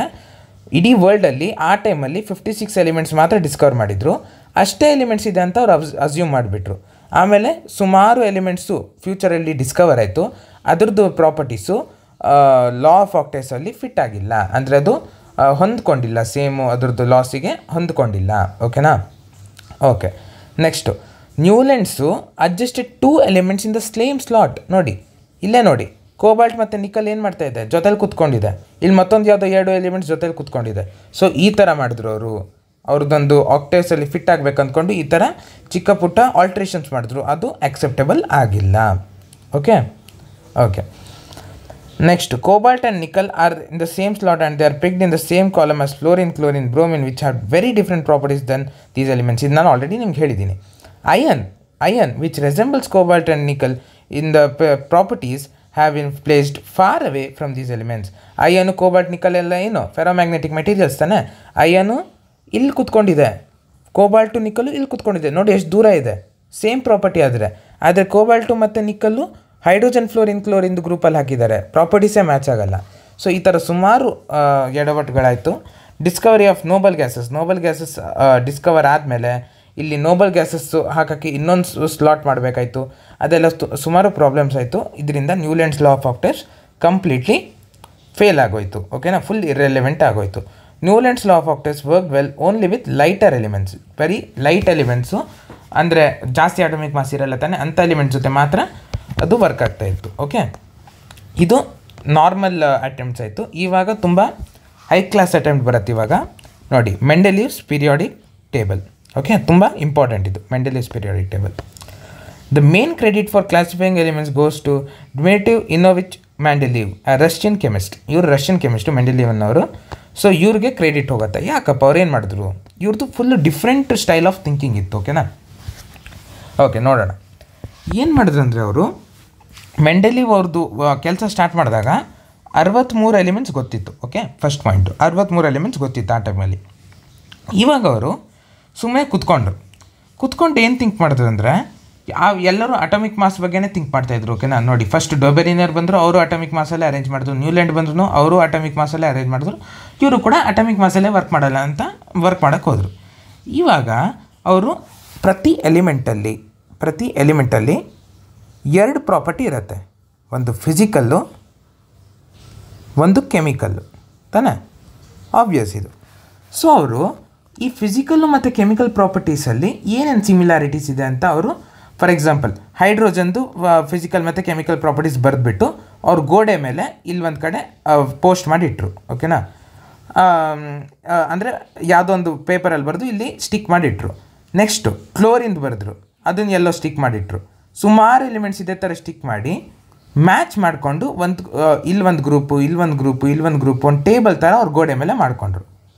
ಇಡೀ ವರ್ಲ್ಡಲ್ಲಿ ಆ ಟೈಮಲ್ಲಿ 56 ಎಲಿಮೆಂಟ್ಸ್ ಮಾತ್ರ ಡಿಸ್ಕವರ್ ಮಾಡಿದರು, ಅಷ್ಟೇ ಎಲಿಮೆಂಟ್ಸ್ ಇದೆ ಅಂತ ಅವ್ರು ಅಸ್ಯೂಮ್ ಮಾಡಿಬಿಟ್ರು. ಆಮೇಲೆ ಸುಮಾರು ಎಲಿಮೆಂಟ್ಸು ಫ್ಯೂಚರಲ್ಲಿ ಡಿಸ್ಕವರ್ ಆಯಿತು, ಅದ್ರದ್ದು ಪ್ರಾಪರ್ಟೀಸು ಲಾ ಆಫ್ ಆಕ್ಟೇವ್ಸಲ್ಲಿ ಫಿಟ್ ಆಗಿಲ್ಲ, ಅಂದರೆ ಅದು ಹೊಂದ್ಕೊಂಡಿಲ್ಲ, ಸೇಮು ಅದ್ರದ್ದು ಲಾಸಿಗೆ ಹೊಂದ್ಕೊಂಡಿಲ್ಲ. ಓಕೆನಾ? Okay, next Newlands adjusted 2 elements in the same slot. ನೋಡಿ, ಇಲ್ಲೇ ನೋಡಿ, ಕೋಬಾಲ್ಟ್ ಮತ್ತು ನಿಕಲ್ ಏನು ಮಾಡ್ತಾ ಇದೆ, ಜೊತೆಲಿ ಕೂತ್ಕೊಂಡಿದೆ. ಇಲ್ಲಿ ಮತ್ತೊಂದು ಯಾವುದೋ 2 ಎಲಿಮೆಂಟ್ಸ್ ಜೊತೆಲಿ ಕೂತ್ಕೊಂಡಿದೆ. ಸೊ ಈ ಥರ ಮಾಡಿದ್ರು ಅವರು, ಅವ್ರದ್ದೊಂದು ಆಕ್ಟೇವ್ಸಲ್ಲಿ ಫಿಟ್ ಆಗಬೇಕು ಅಂದ್ಕೊಂಡು ಈ ಥರ ಚಿಕ್ಕ ಪುಟ್ಟ ಆಲ್ಟ್ರೇಷನ್ಸ್ ಮಾಡಿದ್ರು, ಅದು ಆಕ್ಸೆಪ್ಟೇಬಲ್ ಆಗಿಲ್ಲ. Okay okay next, cobalt and nickel are in the same slot and they are picked in the same column as fluorine, chlorine, bromine, which have very different properties then these elements. ಇದು ನಾನು already ನಿಮ್ಗೆ ಹೇಳಿದ್ದೀನಿ. Iron which resembles cobalt and nickel in the properties have been placed far away from these elements. Iron, cobalt, nickel ಎಲ್ಲ ಏನು ferromagnetic materials ತಾನೆ. ಐಯನು ಇಲ್ಲಿ ಕೂತ್ಕೊಂಡಿದೆ, cobalt ನಿಕಲ್ಲು ಇಲ್ಲಿ ಕೂತ್ಕೊಂಡಿದೆ. ನೋಡಿ ಎಷ್ಟು ದೂರ ಇದೆ, ಸೇಮ್ ಪ್ರಾಪರ್ಟಿ ಆದರೆ ಕೋಬಾಲ್ಟು ಮತ್ತು ನಿಕಲ್ಲು ಹೈಡ್ರೋಜನ್, ಫ್ಲೋರಿನ್, ಕ್ಲೋರಿನ್ದು ಗ್ರೂಪಲ್ಲಿ ಹಾಕಿದ್ದಾರೆ, ಪ್ರಾಪರ್ಟೀಸೇ ಮ್ಯಾಚ್ ಆಗಲ್ಲ. ಸೊ ಈ ಥರ ಸುಮಾರು ಎಡವಟ್ಟುಗಳಾಯಿತು. Discovery of noble gases discover ಆದಮೇಲೆ ಇಲ್ಲಿ ನೋಬಲ್ ಗ್ಯಾಸಸ್ಸು ಹಾಕೋಕ್ಕೆ ಇನ್ನೊಂದು ಸ್ಲಾಟ್ ಮಾಡಬೇಕಾಯ್ತು, ಅದೆಲ್ಲ ಸುಮಾರು ಪ್ರಾಬ್ಲಮ್ಸ್ ಆಯಿತು. ಇದರಿಂದ Newlands law of octaves completely fail ಆಗೋಯಿತು. ಓಕೆನಾ, ಫುಲ್ ಇರ್ರೆಲೆವೆಂಟ್ ಆಗೋಯಿತು. Newlands law of octaves work well only with lighter elements, very light elements, ಅಂದರೆ ಜಾಸ್ತಿ ಅಟಮಿಕ್ ಮಾಸ್ ಇರಲ್ಲ ತಾನೆ, ಅಂಥ ಎಲಿಮೆಂಟ್ಸ್ ಜೊತೆ ಮಾತ್ರ ಅದು ವರ್ಕ್ ಆಗ್ತಾಯಿತ್ತು. ಓಕೆ, ಇದು ನಾರ್ಮಲ್ ಅಟೆಂಪ್ಟ್ಸ್ ಆಯಿತು. ಇವಾಗ ತುಂಬ ಹೈ ಕ್ಲಾಸ್ ಅಟೆಂಪ್ಟ್ ಬರುತ್ತೆ. ಇವಾಗ ನೋಡಿ, ಮೆಂಡೆಲಿವ್ಸ್ ಪೀರಿಯಾಡಿಕ್ ಟೇಬಲ್. ಓಕೆ, ತುಂಬ ಇಂಪಾರ್ಟೆಂಟ್ ಇದು Mendeleev's periodic table. The main credit for classifying elements goes to Dmitri Ivanovich Mendeleev, Russian chemist. ಇವರು ರಷ್ಯನ್ ಕೆಮಿಸ್ಟು ಮೆಂಡೆಲಿವ್ ಅನ್ನೋರು. ಸೊ ಇವ್ರಿಗೆ ಕ್ರೆಡಿಟ್ ಹೋಗುತ್ತೆ. ಯಾಕಪ್ಪ, ಅವ್ರು ಏನು ಮಾಡಿದ್ರು, ಇವ್ರದ್ದು full different style of thinking ಇತ್ತು. ಓಕೆನಾ? ಓಕೆ, ನೋಡೋಣ ಏನು ಮಾಡಿದ್ರು ಅಂದರೆ, ಅವರು ಮೆಂಡೆಲಿವ್ ಅವ್ರದ್ದು ಕೆಲಸ ಸ್ಟಾರ್ಟ್ ಮಾಡಿದಾಗ 63 ಎಲಿಮೆಂಟ್ಸ್ ಗೊತ್ತಿತ್ತು. ಓಕೆ, ಫಸ್ಟ್ ಪಾಯಿಂಟು 63 ಎಲಿಮೆಂಟ್ಸ್ ಗೊತ್ತಿತ್ತು ಆ ಟೈಮಲ್ಲಿ. ಇವಾಗ ಅವರು ಸುಮ್ಮನೆ ಕುತ್ಕೊಂಡು ಏನು ಥಿಂಕ್ ಮಾಡಿದ್ರು ಅಂದರೆ, ಎಲ್ಲರೂ ಅಟಮಿಕ್ ಮಾಸ್ ಬಗ್ಗೆನೇ ಥಿಂಕ್ ಮಾಡ್ತಾಯಿದ್ರು. ಓಕೆನಾ? ನೋಡಿ, ಫಸ್ಟ್ ಡೊಬೆರಿನರ್ ಬಂದರು, ಅವರು ಅಟಮಿಕ್ ಮಾಸಲ್ಲೇ ಅರೇಂಜ್ ಮಾಡಿದ್ರು. ನ್ಯೂಲ್ಯಾಂಡ್ ಬಂದ್ರು, ಅವರು ಅಟಮಿಕ್ ಮಾಸಲ್ಲೇ ಅರೇಂಜ್ ಮಾಡಿದ್ರು. ಇವರು ಕೂಡ ಅಟಮಿಕ್ ಮಾಸಲ್ಲೇ ವರ್ಕ್ ಮಾಡಲ್ಲ ಅಂತ ವರ್ಕ್ ಮಾಡೋಕ್ಕೆ ಹೋದರು. ಇವಾಗ ಅವರು ಪ್ರತಿ ಎಲಿಮೆಂಟಲ್ಲಿ 2 ಪ್ರಾಪರ್ಟಿ ಇರುತ್ತೆ, ಒಂದು ಫಿಸಿಕಲ್ಲು, ಒಂದು ಕೆಮಿಕಲ್ಲು ತಾನೇ, ಆಬ್ವಿಯಸ್ ಇದು. ಸೊ ಅವರು ಈ ಫಿಸಿಕಲ್ಲು ಮತ್ತು ಕೆಮಿಕಲ್ ಪ್ರಾಪರ್ಟೀಸಲ್ಲಿ ಏನೇನು ಸಿಮಿಲಾರಿಟೀಸ್ ಇದೆ ಅಂತ ಅವರು ಫಾರ್ ಎಕ್ಸಾಂಪಲ್ ಹೈಡ್ರೋಜನ್ದು ಫಿಸಿಕಲ್ ಮತ್ತು ಕೆಮಿಕಲ್ ಪ್ರಾಪರ್ಟೀಸ್ ಬರೆದ್ಬಿಟ್ಟು ಅವ್ರು ಗೋಡೆ ಮೇಲೆ ಇಲ್ಲಿ ಒಂದು ಕಡೆ ಪೋಸ್ಟ್ ಮಾಡಿಟ್ರು. ಓಕೆನಾ, ಅಂದರೆ ಯಾವುದೋ ಒಂದು ಪೇಪರಲ್ಲಿ ಬರೆದು ಇಲ್ಲಿ ಸ್ಟಿಕ್ ಮಾಡಿಟ್ರು. ನೆಕ್ಸ್ಟು ಕ್ಲೋರಿಂದು ಬರೆದ್ರು, ಅದನ್ನು ಎಲ್ಲೋ ಸ್ಟಿಕ್ ಮಾಡಿಟ್ರು. ಸುಮಾರು ಎಲಿಮೆಂಟ್ಸ್ ಇದೇ ಥರ ಸ್ಟಿಕ್ ಮಾಡಿ ಮ್ಯಾಚ್ ಮಾಡಿಕೊಂಡು ಇಲ್ಲೊಂದು ಗ್ರೂಪು ಇಲ್ಲೊಂದು ಗ್ರೂಪು ಇಲ್ಲೊಂದು ಗ್ರೂಪು ಒಂದು ಟೇಬಲ್ ಥರ ಅವ್ರು ಗೋಡೆ ಮೇಲೆ ಮಾಡಿಕೊಂಡ್ರು.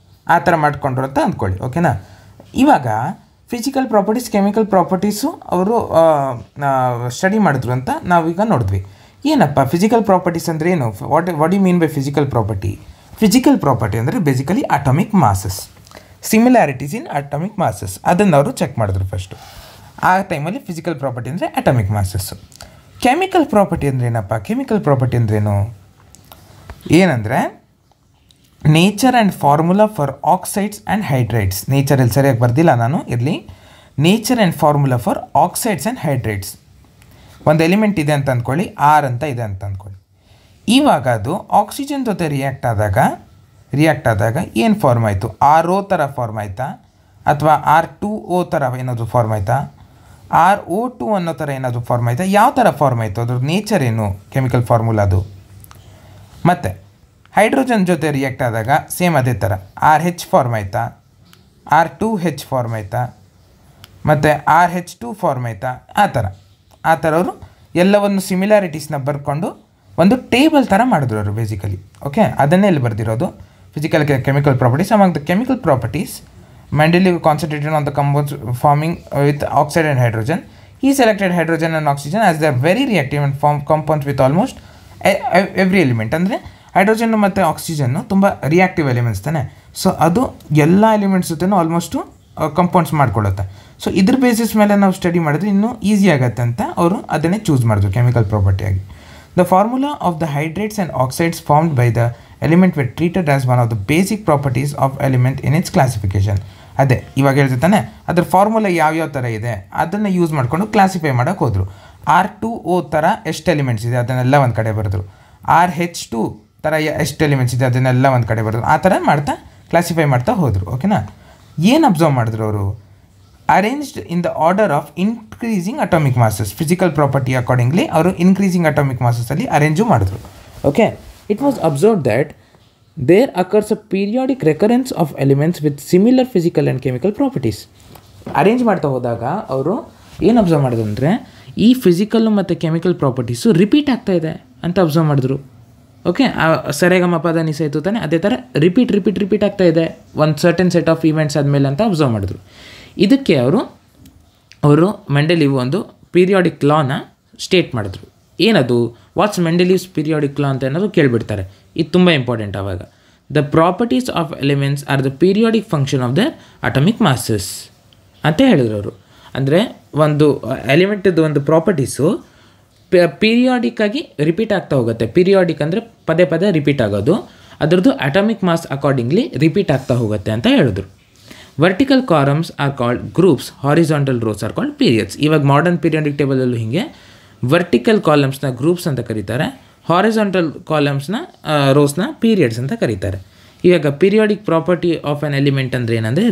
ಆ ಥರ ಮಾಡಿಕೊಂಡ್ರು ಅಂತ ಅಂದ್ಕೊಳ್ಳಿ. ಓಕೆನಾ, ಇವಾಗ ಫಿಸಿಕಲ್ ಪ್ರಾಪರ್ಟೀಸ್ ಕೆಮಿಕಲ್ ಪ್ರಾಪರ್ಟೀಸು ಅವರು ಸ್ಟಡಿ ಮಾಡಿದ್ರು ಅಂತ ನಾವೀಗ ನೋಡಿದ್ವಿ. ಏನಪ್ಪ ಫಿಸಿಕಲ್ ಪ್ರಾಪರ್ಟೀಸ್ ಅಂದರೆ ಏನು? What you mean by physical property? Physical property ಅಂದರೆ basically atomic masses, similarities in atomic masses, ಅದನ್ನು ಅವರು ಚೆಕ್ ಮಾಡಿದ್ರು ಫಸ್ಟು. ಆ ಟೈಮಲ್ಲಿ ಫಿಸಿಕಲ್ ಪ್ರಾಪರ್ಟಿ ಅಂದರೆ ಅಟಾಮಿಕ್ ಮಾಸಸ್ಸು. ಕೆಮಿಕಲ್ ಪ್ರಾಪರ್ಟಿ ಅಂದರೆ ಏನಪ್ಪ? ಕೆಮಿಕಲ್ ಪ್ರಾಪರ್ಟಿ ಅಂದ್ರೇನು? ಏನಂದರೆ nature and formula for oxides and hydrides. ನೇಚರಲ್ಲಿ ಸರಿಯಾಗಿ ಬರ್ದಿಲ್ಲ ನಾನು, ಇರಲಿ. Nature and formula for oxides and hydrides. ಒಂದು ಎಲಿಮೆಂಟ್ ಇದೆ ಅಂತ ಅಂದ್ಕೊಳ್ಳಿ, ಆರ್ ಅಂತ ಇದೆ ಅಂತ ಅಂದ್ಕೊಳ್ಳಿ. ಇವಾಗ ಅದು ಆಕ್ಸಿಜನ್ ಜೊತೆ ರಿಯಾಕ್ಟ್ ಆದಾಗ ಏನು ಫಾರ್ಮ್ ಆಯಿತು? RO ಥರ ಫಾರ್ಮ್ ಆಯಿತಾ, ಅಥವಾ R2O ಥರ ಏನಾದರೂ ಫಾರ್ಮ್ ಆಯಿತಾ, RO2 ಅನ್ನೋ ಥರ ಏನಾದರೂ ಫಾರ್ಮ್ ಆಯಿತಾ? ಯಾವ ಥರ ಫಾರ್ಮ್ ಆಯಿತು? ಅದ್ರ ನೇಚರ್ ಏನು? ಕೆಮಿಕಲ್ ಫಾರ್ಮುಲಾದು. ಮತ್ತು ಹೈಡ್ರೋಜನ್ ಜೊತೆ ರಿಯಾಕ್ಟ್ ಆದಾಗ ಸೇಮ್ ಅದೇ ಥರ RH ಫಾರ್ಮ್ ಆಯಿತಾ, R2H ಫಾರ್ಮ್ ಆಯಿತಾ, ಮತ್ತು RH2 ಫಾರ್ಮ್ ಆಯಿತಾ? ಆ ಥರ ಅವರು ಎಲ್ಲವನ್ನು ಸಿಮಿಲಾರಿಟೀಸ್ನ ಬರ್ಕೊಂಡು ಒಂದು ಟೇಬಲ್ ಥರ ಮಾಡಿದ್ರು ಅವರು ಬೇಸಿಕಲಿ. ಓಕೆ, ಅದನ್ನೇ ಇಲ್ಲಿ ಬರ್ದಿರೋದು physical chemical properties. Among the chemical properties Mendeleev concentrated on the compounds forming with oxide and hydrogen. He selected hydrogen and oxygen as they are very reactive and form compounds with almost every element. ಅಂದರೆ hydrogen ಮತ್ತು ಆಕ್ಸಿಜನ್ನು ತುಂಬ reactive elements ತಾನೆ. So ಅದು ಎಲ್ಲ elements ಜೊತೆನೂ almost compounds ಮಾಡ್ಕೊಳ್ಳುತ್ತೆ. So ಇದ್ರ basis ಮೇಲೆ ನಾವು ಸ್ಟಡಿ ಮಾಡಿದ್ರೆ ಇನ್ನೂ ಈಸಿ ಆಗುತ್ತೆ ಅಂತ ಅವರು ಅದನ್ನೇ ಚೂಸ್ ಮಾಡಿದ್ರು chemical ಪ್ರಾಪರ್ಟಿಯಾಗಿ. The formula of the hydrates and oxides formed by the element were treated as one of the basic properties of element in its classification. ಅದೇ ಇವಾಗ ಹೇಳ್ತಾನೆ ಅದ್ರ ಫಾರ್ಮುಲಾ ಯಾವ್ಯಾವ ಥರ ಇದೆ ಅದನ್ನು ಯೂಸ್ ಮಾಡಿಕೊಂಡು ಕ್ಲಾಸಿಫೈ ಮಾಡೋಕ್ಕೆ ಹೋದರು. R2O ಥರ ಎಷ್ಟು ಎಲಿಮೆಂಟ್ಸ್ ಇದೆ ಅದನ್ನೆಲ್ಲ ಒಂದು ಕಡೆ ಬರೆದ್ರು. RH2 ಥರ ಎಷ್ಟು ಎಲಿಮೆಂಟ್ಸ್ ಇದೆ ಅದನ್ನೆಲ್ಲ ಒಂದು ಕಡೆ ಬರೆದ್ರು. ಆ ಥರ ಮಾಡ್ತಾ ಕ್ಲಾಸಿಫೈ ಮಾಡ್ತಾ ಹೋದರು. ಓಕೆನಾ, ಏನು ಅಬ್ಸರ್ವ್ ಮಾಡಿದ್ರು ಅವರು? Arranged in the order of increasing atomic masses. Physical property accordingly ಅವರು ಇನ್ಕ್ರೀಸಿಂಗ್ ಅಟಾಮಿಕ್ ಮಾಸಸ್ಸಲ್ಲಿ ಅರೇಂಜು ಮಾಡಿದ್ರು. Okay, it was observe that there occurs a periodic recurrence of elements with similar physical and chemical properties. Arrange ಮಾಡ್ತಾ ಹೋದಾಗ ಅವರು ಏನು observe ಮಾಡಿದ್ರು ಅಂದರೆ ಈ ಫಿಸಿಕಲ್ಲು ಮತ್ತು ಕೆಮಿಕಲ್ ಪ್ರಾಪರ್ಟೀಸು ರಿಪೀಟ್ ಆಗ್ತಾ ಇದೆ ಅಂತ ಅಬ್ಸರ್ವ್ ಮಾಡಿದ್ರು. ಓಕೆ, ಸರಿಗಮ ಪದ ನಿಸೈತು ತಾನೆ, ಅದೇ ಥರ ರಿಪೀಟ್ ಆಗ್ತಾ ಇದೆ ಒಂದು ಸರ್ಟನ್ ಸೆಟ್ ಆಫ್ ಇವೆಂಟ್ಸ್ ಆದಮೇಲೆ ಅಂತ ಅಬ್ಸರ್ವ್ ಮಾಡಿದ್ರು. ಇದಕ್ಕೆ ಅವರು ಮೆಂಡೆಲೀವ್ ಒಂದು ಪೀರಿಯಾಡಿಕ್ ಲಾನ ಸ್ಟೇಟ್ ಮಾಡಿದ್ರು. ಏನದು? ವಾಟ್ಸ್ ಮೆಂಡೆಲೀವ್ಸ್ ಪೀರಿಯಾಡಿಕ್ ಲಾ ಅಂತ ಏನಾದರೂ ಕೇಳಿಬಿಡ್ತಾರೆ. ಇದು ತುಂಬ ಇಂಪಾರ್ಟೆಂಟ್. ಆವಾಗ the properties of elements are the periodic function of the atomic masses ಅಂತ ಹೇಳಿದ್ರು ಅವರು. ಅಂದರೆ ಒಂದು ಎಲಿಮೆಂಟದ್ದು ಒಂದು ಪ್ರಾಪರ್ಟೀಸು ಪೀರಿಯಾಡಿಕ್ಕಾಗಿ ರಿಪೀಟ್ ಆಗ್ತಾ ಹೋಗುತ್ತೆ. ಪೀರಿಯಾಡಿಕ್ ಅಂದರೆ ಪದೇ ರಿಪೀಟ್ ಆಗೋದು, ಅದರದ್ದು ಅಟಾಮಿಕ್ ಮಾಸ್ ಅಕಾರ್ಡಿಂಗ್ಲಿ ರಿಪೀಟ್ ಆಗ್ತಾ ಹೋಗುತ್ತೆ ಅಂತ ಹೇಳಿದ್ರು. Vertical columns are called groups, horizontal rose are called periods. ಇವಾಗ ಮಾಡರ್ನ್ ಪೀರಿಯಾಡಿಕ್ ಟೇಬಲಲ್ಲೂ ಹೀಗೆ ವರ್ಟಿಕಲ್ ಕಾಲಮ್ಸ್ನ ಗ್ರೂಪ್ಸ್ ಅಂತ ಕರೀತಾರೆ, ಹಾರಿಜಾಂಟಲ್ ಕಾಲಮ್ಸ್ನ ರೋಸ್ನ ಪೀರಿಯಡ್ಸ್ ಅಂತ ಕರೀತಾರೆ. ಇವಾಗ periodic property of on element ಅಂದರೆ ಏನಂದರೆ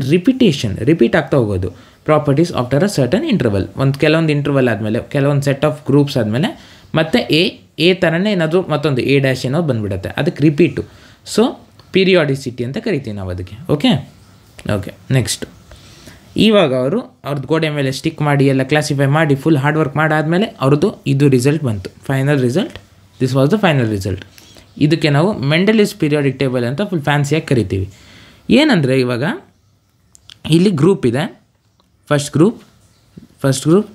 ರಿಪೀಟ್ ಆಗ್ತಾ ಹೋಗೋದು. Properties after a certain interval, ಕೆಲವೊಂದು ಇಂಟರ್ವಲ್ ಆದಮೇಲೆ ಕೆಲವೊಂದು ಸೆಟ್ ಆಫ್ ಗ್ರೂಪ್ಸ್ ಆದಮೇಲೆ ಮತ್ತೆ ಎ ಥರನೇ ಏನಾದರೂ ಮತ್ತೊಂದು A' ಏನೋ ಬಂದುಬಿಡುತ್ತೆ, ಅದಕ್ಕೆ ರಿಪೀಟು. ಸೊ ಪೀರಿಯಾಡಿಸಿಟಿ ಅಂತ ಕರಿತೀವಿ ನಾವು ಅದಕ್ಕೆ. ಓಕೆ, ನೆಕ್ಸ್ಟ್ ಇವಾಗ ಅವ್ರದ್ದು ಗೋಡೆ ಮೇಲೆ ಸ್ಟಿಕ್ ಮಾಡಿ ಎಲ್ಲ ಕ್ಲಾಸಿಫೈ ಮಾಡಿ ಫುಲ್ ಹಾರ್ಡ್ ವರ್ಕ್ ಮಾಡಾದಮೇಲೆ ಅವ್ರದ್ದು ಇದು ರಿಸಲ್ಟ್ ಬಂತು, final result. This was the final result. ಇದಕ್ಕೆ ನಾವು ಮೆಂಡೆಲೀವ್ಸ್ ಪೀರಿಯಾಡಿಕ್ ಟೇಬಲ್ ಅಂತ ಫುಲ್ ಫ್ಯಾನ್ಸಿಯಾಗಿ ಕರಿತೀವಿ. ಏನಂದರೆ ಇವಾಗ ಇಲ್ಲಿ ಗ್ರೂಪ್ ಇದೆ, first group,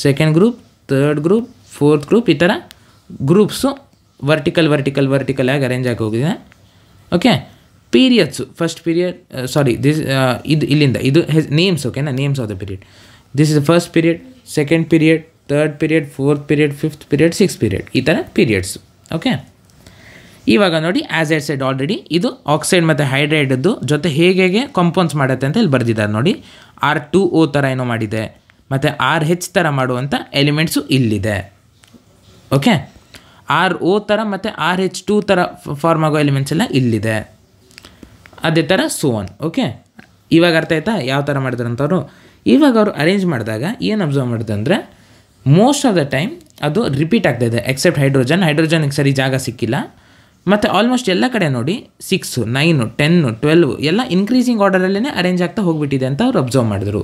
second group, third group, fourth group, ಈ ಥರ ಗ್ರೂಪ್ಸು ವರ್ಟಿಕಲ್ ಆಗಿ ಅರೇಂಜ್ ಆಗಿ ಹೋಗಿದೆ. ಓಕೆ, ಪೀರಿಯಡ್ಸು ಫಸ್ಟ್ ಪೀರಿಯಡ್ ಇದು ಇಲ್ಲಿಂದ ಇದು ನೇಮ್ಸ್. ಓಕೆನಾ, names of the period. This is the first period, second period, third period, fourth period, fifth period, six period, ಈ ಥರ ಪೀರಿಯಡ್ಸು. ಓಕೆ, ಇವಾಗ ನೋಡಿ ಆ್ಯಸ್ ಐ ಸೆಡ್ ಆಲ್ರೆಡಿ ಇದು ಆಕ್ಸೈಡ್ ಮತ್ತು ಹೈಡ್ರೈಡದ್ದು ಜೊತೆ ಹೇಗೆ ಕಂಪೌಂಡ್ಸ್ ಮಾಡುತ್ತೆ ಅಂತ ಇಲ್ಲಿ ಬರೆದಿದ್ದಾರೆ ನೋಡಿ. R2O ಥರ ಏನೋ ಮಾಡಿದೆ, ಮತ್ತು RH ಥರ ಮಾಡುವಂಥ ಎಲಿಮೆಂಟ್ಸು ಇಲ್ಲಿದೆ. ಓಕೆ, RO ಥರ ಮತ್ತು RH2 ಥರ ಫಾರ್ಮ್ ಆಗೋ ಎಲಿಮೆಂಟ್ಸ್ ಎಲ್ಲ ಇಲ್ಲಿದೆ. ಅದೇ ಥರ ಸೋನ್. ಓಕೆ, ಇವಾಗ ಅರ್ಥ ಆಯ್ತಾ ಯಾವ ಥರ ಮಾಡಿದ್ರು ಅಂತವರು? ಇವಾಗ ಅವರು ಅರೇಂಜ್ ಮಾಡಿದಾಗ ಏನು ಅಬ್ಸರ್ವ್ ಮಾಡಿದೆ ಅಂದರೆ ಮೋಸ್ಟ್ ಆಫ್ ದ ಟೈಮ್ ಅದು ರಿಪೀಟ್ ಆಗ್ತಾಯಿದೆ ಎಕ್ಸೆಪ್ಟ್ ಹೈಡ್ರೋಜನ್ಗೆ ಸರಿ ಜಾಗ ಸಿಕ್ಕಿಲ್ಲ. ಮತ್ತು ಆಲ್ಮೋಸ್ಟ್ ಎಲ್ಲ ಕಡೆ ನೋಡಿ 6, 9, 10, 12 ಎಲ್ಲ ಇನ್ಕ್ರೀಸಿಂಗ್ ಆರ್ಡರಲ್ಲೇ ಅರೇಂಜ್ ಆಗ್ತಾ ಹೋಗ್ಬಿಟ್ಟಿದೆ ಅಂತ ಅವ್ರು ಅಬ್ಸರ್ವ್ ಮಾಡಿದ್ರು.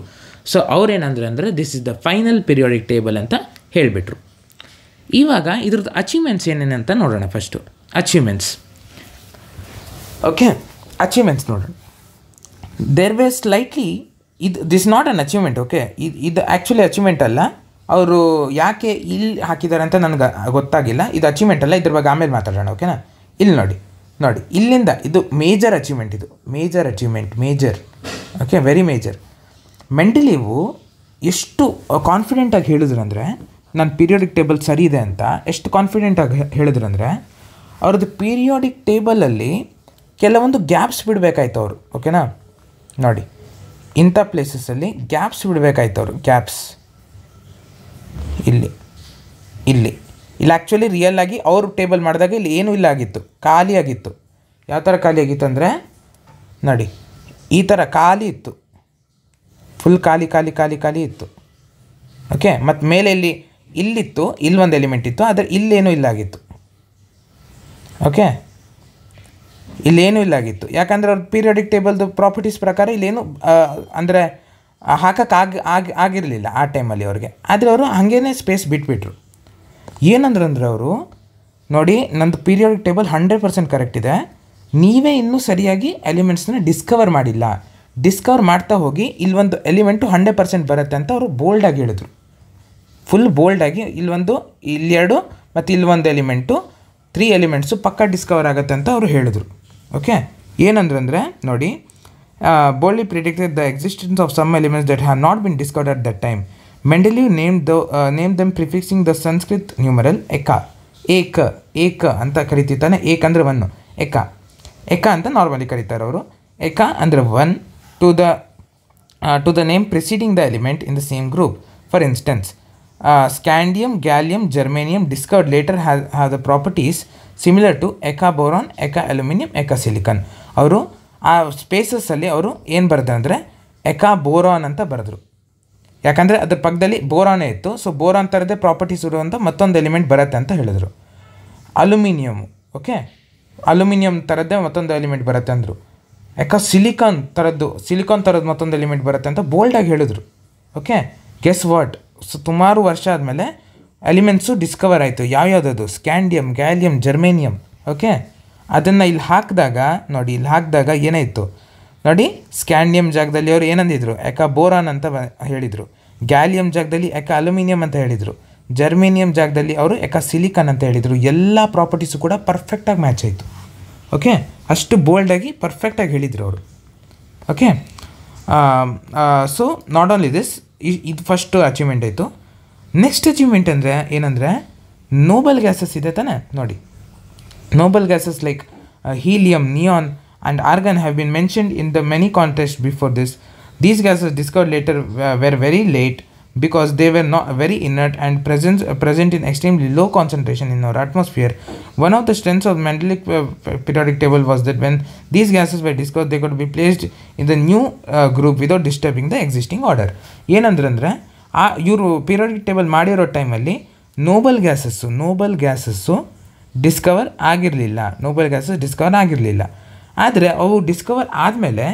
ಸೊ ಅವ್ರೇನಂದ್ರೆ this is the final periodic table ಅಂತ ಹೇಳಿಬಿಟ್ರು. ಇವಾಗ ಇದ್ರದ್ದು ಅಚೀವ್ಮೆಂಟ್ಸ್ ಏನೇನು ಅಂತ ನೋಡೋಣ. First achievements. ಓಕೆ, ಅಚೀವ್ಮೆಂಟ್ಸ್ ನೋಡೋಣ. There way slightly this not an achievement. Okay, ಇದು ಆ್ಯಕ್ಚುಲಿ ಅಚೀವ್ಮೆಂಟ್ ಅಲ್ಲ. ಅವರು ಯಾಕೆ ಇಲ್ಲಿ ಹಾಕಿದ್ದಾರೆ ಅಂತ ನನಗೆ ಗೊತ್ತಾಗಿಲ್ಲ. ಇದು ಅಚೀವ್ಮೆಂಟ್ ಅಲ್ಲ, ಇದ್ರ ಬಗ್ಗೆ ಆಮೇಲೆ ಮಾತಾಡೋಣ. ಓಕೆನಾ? ಇಲ್ಲಿ ನೋಡಿ ಇಲ್ಲಿಂದ ಇದು ಮೇಜರ್ ಅಚೀವ್ಮೆಂಟ್. ಇದು major achievement, major. Okay, very major. Mendeleev ಎಷ್ಟು ಕಾನ್ಫಿಡೆಂಟಾಗಿ ಹೇಳಿದ್ರು ಅಂದರೆ ನನ್ನ ಪೀರಿಯಾಡಿಕ್ ಟೇಬಲ್ ಸರಿ ಇದೆ ಅಂತ ಎಷ್ಟು ಕಾನ್ಫಿಡೆಂಟಾಗಿ ಹೇಳಿದ್ರು ಅಂದರೆ ಅವ್ರದ್ದು ಪೀರಿಯಾಡಿಕ್ ಟೇಬಲಲ್ಲಿ ಕೆಲವೊಂದು ಗ್ಯಾಪ್ಸ್ ಬಿಡಬೇಕಾಯ್ತು ಅವರು. ಓಕೆನಾ? ನೋಡಿ, ಇಂಥ ಪ್ಲೇಸಸಲ್ಲಿ ಗ್ಯಾಪ್ಸ್ ಬಿಡಬೇಕಾಯ್ತು ಅವರು. ಗ್ಯಾಪ್ಸ್ ಇಲ್ಲಿ ಆ್ಯಕ್ಚುಲಿ ರಿಯಲ್ ಆಗಿ ಅವರು ಟೇಬಲ್ ಮಾಡಿದಾಗ ಇಲ್ಲಿ ಏನೂ ಇಲ್ಲ ಆಗಿತ್ತು, ಖಾಲಿ ಆಗಿತ್ತು. ಯಾವ ಥರ ಖಾಲಿ ಆಗಿತ್ತು ಅಂದರೆ ನೋಡಿ, ಈ ಥರ ಖಾಲಿ ಇತ್ತು, ಫುಲ್ ಖಾಲಿ ಇತ್ತು. ಓಕೆ, ಮತ್ತು ಮೇಲೆ ಇಲ್ಲಿತ್ತು, ಇಲ್ಲೊಂದು ಎಲಿಮೆಂಟ್ ಇತ್ತು, ಆದರೆ ಇಲ್ಲೇನೂ ಇಲ್ಲಾಗಿತ್ತು. ಓಕೆ, ಇಲ್ಲೇನೂ ಇಲ್ಲಾಗಿತ್ತು. ಯಾಕಂದರೆ ಅವ್ರ ಪೀರಿಯಾಡಿಕ್ ಟೇಬಲ್ದು ಪ್ರಾಪರ್ಟೀಸ್ ಪ್ರಕಾರ ಇಲ್ಲೇನು ಅಂದರೆ ಆಗಿರಲಿಲ್ಲ ಆ ಟೈಮಲ್ಲಿ ಅವ್ರಿಗೆ. ಆದರೆ ಅವರು ಹಾಗೇ ಸ್ಪೇಸ್ ಬಿಟ್ಬಿಟ್ರು. ಏನಂದ್ರೆ ಅವರು ನೋಡಿ, ನಂದು ಪೀರಿಯಾಡಿಕ್ ಟೇಬಲ್ 100% ಕರೆಕ್ಟ್ ಇದೆ, ನೀವೇ ಇನ್ನೂ ಸರಿಯಾಗಿ ಎಲಿಮೆಂಟ್ಸ್ನ ಡಿಸ್ಕವರ್ ಮಾಡಿಲ್ಲ. ಡಿಸ್ಕವರ್ ಮಾಡ್ತಾ ಹೋಗಿ ಇಲ್ಲೊಂದು ಎಲಿಮೆಂಟು 100% ಬರುತ್ತೆ ಅಂತ ಅವರು ಬೋಲ್ಡಾಗಿ ಹೇಳಿದ್ರು. ಫುಲ್ ಬೋಲ್ಡಾಗಿ ಇಲ್ಲೆರಡು ಮತ್ತು ಇಲ್ಲೊಂದು ಎಲಿಮೆಂಟು 3 ಎಲಿಮೆಂಟ್ಸು ಪಕ್ಕ ಡಿಸ್ಕವರ್ ಆಗುತ್ತೆ ಅಂತ ಅವರು ಹೇಳಿದ್ರು. ಓಕೆ, ಏನಂದ್ರೆ ನೋಡಿ, boldly predicted the existence of some elements that have not been discovered at that time. Mendeleev named them prefixing the Sanskrit numeral eka. ಏಕ ಅಂತ ಕರಿತಿದ್ದಾನೆ. ಏಕ ಅಂದರೆ 1, ಏಕ ಅಂತ ನಾರ್ಮಲಿ ಕರೀತಾರೆ ಅವರು. ಏಕ ಅಂದರೆ 1 to the name preceding the element in the same group. For instance, scandium, gallium, germanium discovered later have the properties similar to eka boron, eka aluminum, eka silicon. ಅವರು ಆ ಸ್ಪೇಸಸ್ಸಲ್ಲಿ ಅವರು ಏನು ಬರೆದ್ರು ಅಂದರೆ ಎಕಾ ಬೋರಾನ್ ಅಂತ ಬರೆದ್ರು. ಯಾಕಂದರೆ ಅದ್ರ ಪಕ್ಕದಲ್ಲಿ ಬೋರಾನೇ ಇತ್ತು. ಸೊ ಬೋರಾನ್ ಥರದ್ದೇ ಪ್ರಾಪರ್ಟೀಸ್ ಇರುವಂಥ ಮತ್ತೊಂದು ಎಲಿಮೆಂಟ್ ಬರುತ್ತೆ ಅಂತ ಹೇಳಿದ್ರು. ಅಲ್ಯೂಮಿನಿಯಮ್, ಓಕೆ, ಅಲ್ಯೂಮಿನಿಯಂ ಥರದ್ದೇ ಮತ್ತೊಂದು ಎಲಿಮೆಂಟ್ ಬರುತ್ತೆ ಅಂದರು. ಯಾಕೆ ಸಿಲಿಕಾನ್ ಥರದ್ದು ಮತ್ತೊಂದು ಎಲಿಮೆಂಟ್ ಬರುತ್ತೆ ಅಂತ ಬೋಲ್ಡಾಗಿ ಹೇಳಿದ್ರು. ಓಕೆ, ಗೆಸ್ ವಾಟ್, ಸುಮಾರು ವರ್ಷ ಆದಮೇಲೆ ಎಲಿಮೆಂಟ್ಸು ಡಿಸ್ಕವರ್ ಆಯಿತು. ಯಾವ್ಯಾವುದದು? Scandium, gallium, germanium. ಓಕೆ, ಅದನ್ನು ಇಲ್ಲಿ ಹಾಕಿದಾಗ ಏನಾಯಿತು ನೋಡಿ, ಸ್ಕ್ಯಾಂಡಿಯಮ್ ಜಾಗದಲ್ಲಿ ಅವರು ಏನಂದಿದ್ರು? ಎಕಾ ಬೋರಾನ್ ಅಂತ ಹೇಳಿದರು. ಗ್ಯಾಲಿಯಮ್ ಜಾಗದಲ್ಲಿ ಎಕಾ ಅಲ್ಯೂಮಿನಿಯಂ ಅಂತ ಹೇಳಿದರು. ಜರ್ಮೇನಿಯಮ್ ಜಾಗದಲ್ಲಿ ಅವರು ಎಕಾ ಸಿಲಿಕಾನ್ ಅಂತ ಹೇಳಿದರು. ಎಲ್ಲ ಪ್ರಾಪರ್ಟೀಸು ಕೂಡ ಪರ್ಫೆಕ್ಟಾಗಿ ಮ್ಯಾಚ್ ಆಯಿತು. ಓಕೆ, ಅಷ್ಟು ಬೋಲ್ಡಾಗಿ ಪರ್ಫೆಕ್ಟಾಗಿ ಹೇಳಿದರು ಅವರು. Okay, so not only this, ಇದು ಫಸ್ಟು ಅಚೀವ್ಮೆಂಟ್ ಆಯಿತು. ನೆಕ್ಸ್ಟ್ ಅಚೀವ್ಮೆಂಟ್ ಅಂದರೆ ಏನಂದರೆ ನೋಬಲ್ ಗ್ಯಾಸಸ್ ಇದೆ ತಾನೆ. ನೋಡಿ, noble gases like helium, neon and argon have been mentioned in the many contexts before this. These gases discovered later were very late because they were not very inert and present in extremely low concentration in our atmosphere. One of the strengths of Mendeleev periodic table was that when these gases were discovered, they could be placed in the new group without disturbing the existing order. ಏನಂದ್ರೆ ಇವರು periodic table ಮಾಡಿರೋ ಟೈಮಲ್ಲಿ Nobel gases Discover ಆಗಿರಲಿಲ್ಲ. ಆದರೆ ಅವು Discover ಆದಮೇಲೆ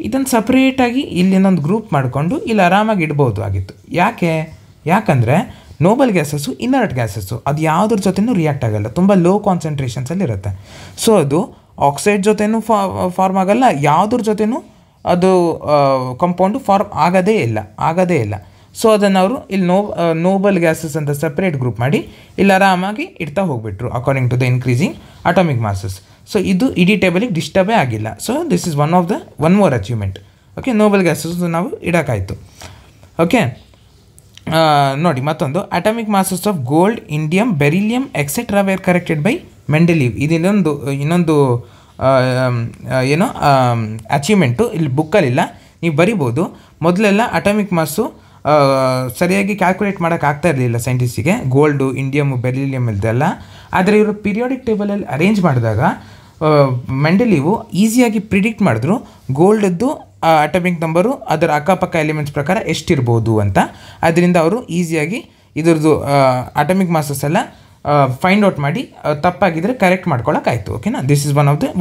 ಇದನ್ನು ಸಪ್ರೇಟಾಗಿ ಇಲ್ಲಿನೊಂದು ಗ್ರೂಪ್ ಮಾಡಿಕೊಂಡು ಇಲ್ಲಿ ಆರಾಮಾಗಿ ಇಡ್ಬೋದು ಆಗಿತ್ತು. ಯಾಕಂದರೆ ನೋಬಲ್ ಗ್ಯಾಸಸ್ಸು ಇನ್ನರ್ಟ್ ಗ್ಯಾಸಸ್ಸು, ಅದು ಯಾವುದ್ರ ಜೊತೆನೂ ರಿಯಾಕ್ಟ್ ಆಗೋಲ್ಲ, ತುಂಬ ಲೋ ಕಾನ್ಸಂಟ್ರೇಷನ್ಸಲ್ಲಿರುತ್ತೆ. ಸೊ ಅದು ಆಕ್ಸೈಡ್ ಜೊತೆನೂ ಫಾರ್ಮ್ ಆಗೋಲ್ಲ, ಯಾವುದ್ರ ಜೊತೆನೂ ಅದು ಕಂಪೌಂಡು ಫಾರ್ಮ್ ಆಗೋದೇ ಇಲ್ಲ. ಸೊ ಅದನ್ನು ಅವರು ಇಲ್ಲಿ ನೋಬಲ್ ಗ್ಯಾಸಸ್ ಅಂತ ಸಪ್ರೇಟ್ ಗ್ರೂಪ್ ಮಾಡಿ ಇಲ್ಲಿ ಆರಾಮಾಗಿ ಇಡ್ತಾ ಹೋಗ್ಬಿಟ್ರು according to the increasing atomic masses. So ಇದು ಇಡೀ ಟೇಬಲಿಗೆ ಡಿಸ್ಟರ್ಬೇ ಆಗಿಲ್ಲ. So this is one more achievement. Okay, noble gases ನಾವು ಇಡೋಕ್ಕಾಯಿತು. ಓಕೆ, ನೋಡಿ ಮತ್ತೊಂದು, atomic masses of gold, indium, beryllium etcetera were corrected by Mendeleev. ಇನ್ನೊಂದು ಅಚೀವ್ಮೆಂಟು ಇಲ್ಲಿ ಬುಕ್ಕಲ್ಲಿಲ್ಲ, ನೀವು ಬರಿಬೋದು. ಮೊದಲೆಲ್ಲ ಅಟಾಮಿಕ್ ಮಾಸು ಸರಿಯಾಗಿ ಕ್ಯಾಲ್ಕುಲೇಟ್ ಮಾಡೋಕ್ಕಾಗ್ತಾ ಇರಲಿಲ್ಲ ಸೈಂಟಿಸ್ಟಿಗೆ, ಗೋಲ್ಡು, ಇಂಡಿಯಮು, ಬೆರಿಲಿಯಮ್ ಇದೆಲ್ಲ. ಆದರೆ ಇವರು ಪೀರಿಯಾಡಿಕ್ ಟೇಬಲಲ್ಲಿ ಅರೇಂಜ್ ಮಾಡಿದಾಗ ಮೆಂಡೆಲೀವು ಈಸಿಯಾಗಿ ಪ್ರಿಡಿಕ್ಟ್ ಮಾಡಿದ್ರು ಗೋಲ್ಡದ್ದು ಅಟಾಮಿಕ್ ನಂಬರು ಅದರ ಅಕ್ಕಪಕ್ಕ ಎಲಿಮೆಂಟ್ಸ್ ಪ್ರಕಾರ ಎಷ್ಟಿರ್ಬೋದು ಅಂತ. ಅದರಿಂದ ಅವರು ಈಸಿಯಾಗಿ ಇದ್ರದ್ದು ಅಟಮಿಕ್ ಮಾಸಸ್ ಎಲ್ಲ ಫೈಂಡ್ ಔಟ್ ಮಾಡಿ ತಪ್ಪಾಗಿದ್ದರೆ ಕರೆಕ್ಟ್ ಮಾಡ್ಕೊಳ್ಳೋಕ್ಕಾಯ್ತು. ಓಕೆನಾ. This is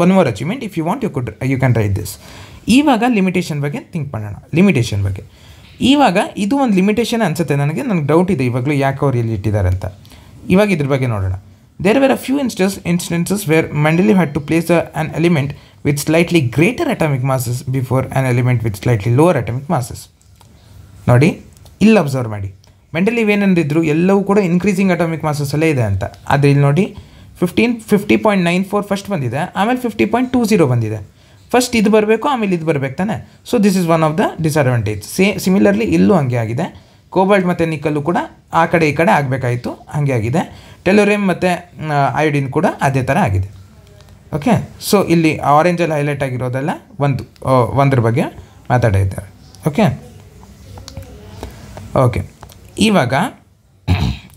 one more achievement. If you want you can write this. ಇವಾಗ ಲಿಮಿಟೇಷನ್ ಬಗ್ಗೆ ಥಿಂಕ್ ಮಾಡೋಣ. ಲಿಮಿಟೇಷನ್ ಬಗ್ಗೆ ಇವಾಗ ಇದು ಒಂದು ಲಿಮಿಟೇಷನ್ ಅನಿಸುತ್ತೆ ನನಗೆ ಡೌಟ್ ಇದೆ ಇವಾಗಲೂ ಯಾಕೆ ಅವ್ರು ಇಲ್ಲಿ ಇಟ್ಟಿದ್ದಾರೆ ಅಂತ. ಇವಾಗ ಇದ್ರ ಬಗ್ಗೆ ನೋಡೋಣ. There were a few instances where Mendeleev had to place an element with slightly greater atomic masses before an element with slightly lower atomic masses. ನೋಡಿ ಇಲ್ಲಿ ಅಬ್ಸರ್ವ್ ಮಾಡಿ, ಮೆಂಡೆಲಿವ್ ಏನಂದಿದ್ರು ಎಲ್ಲವೂ ಕೂಡ ಇನ್ಕ್ರೀಸಿಂಗ್ ಅಟಾಮಿಕ್ ಮಾಸಸ್ ಅಲ್ಲೇ ಇದೆ ಅಂತ. ಆದರೆ ಇಲ್ಲಿ ನೋಡಿ 50.94 ಫಸ್ಟ್ ಬಂದಿದೆ, ಆಮೇಲೆ 50.20 ಬಂದಿದೆ. ಫಸ್ಟ್ ಇದು ಬರಬೇಕು, ಆಮೇಲೆ ಇದು ಬರಬೇಕು ತಾನೆ. So this is one of the disadvantage. Similarly ಇಲ್ಲೂ ಹಂಗೆ ಆಗಿದೆ. ಕೋಬಾಲ್ಟ್ ಮತ್ತು ನಿಕ್ಕಲ್ಲು ಕೂಡ ಆ ಕಡೆ ಈ ಕಡೆ ಆಗಬೇಕಾಯಿತು, ಹಾಗೆ ಆಗಿದೆ. ಟೆಲೋರಿಯಮ್ ಮತ್ತು ಅಯೋಡಿನ್ ಕೂಡ ಅದೇ ಥರ ಆಗಿದೆ. ಓಕೆ. ಸೊ ಇಲ್ಲಿ ಆರೆಂಜಲ್ಲಿ ಹೈಲೈಟ್ ಆಗಿರೋದೆಲ್ಲ ಒಂದ್ರ ಬಗ್ಗೆ ಮಾತಾಡಿದ್ದಾರೆ. ಓಕೆ. ಓಕೆ. ಇವಾಗ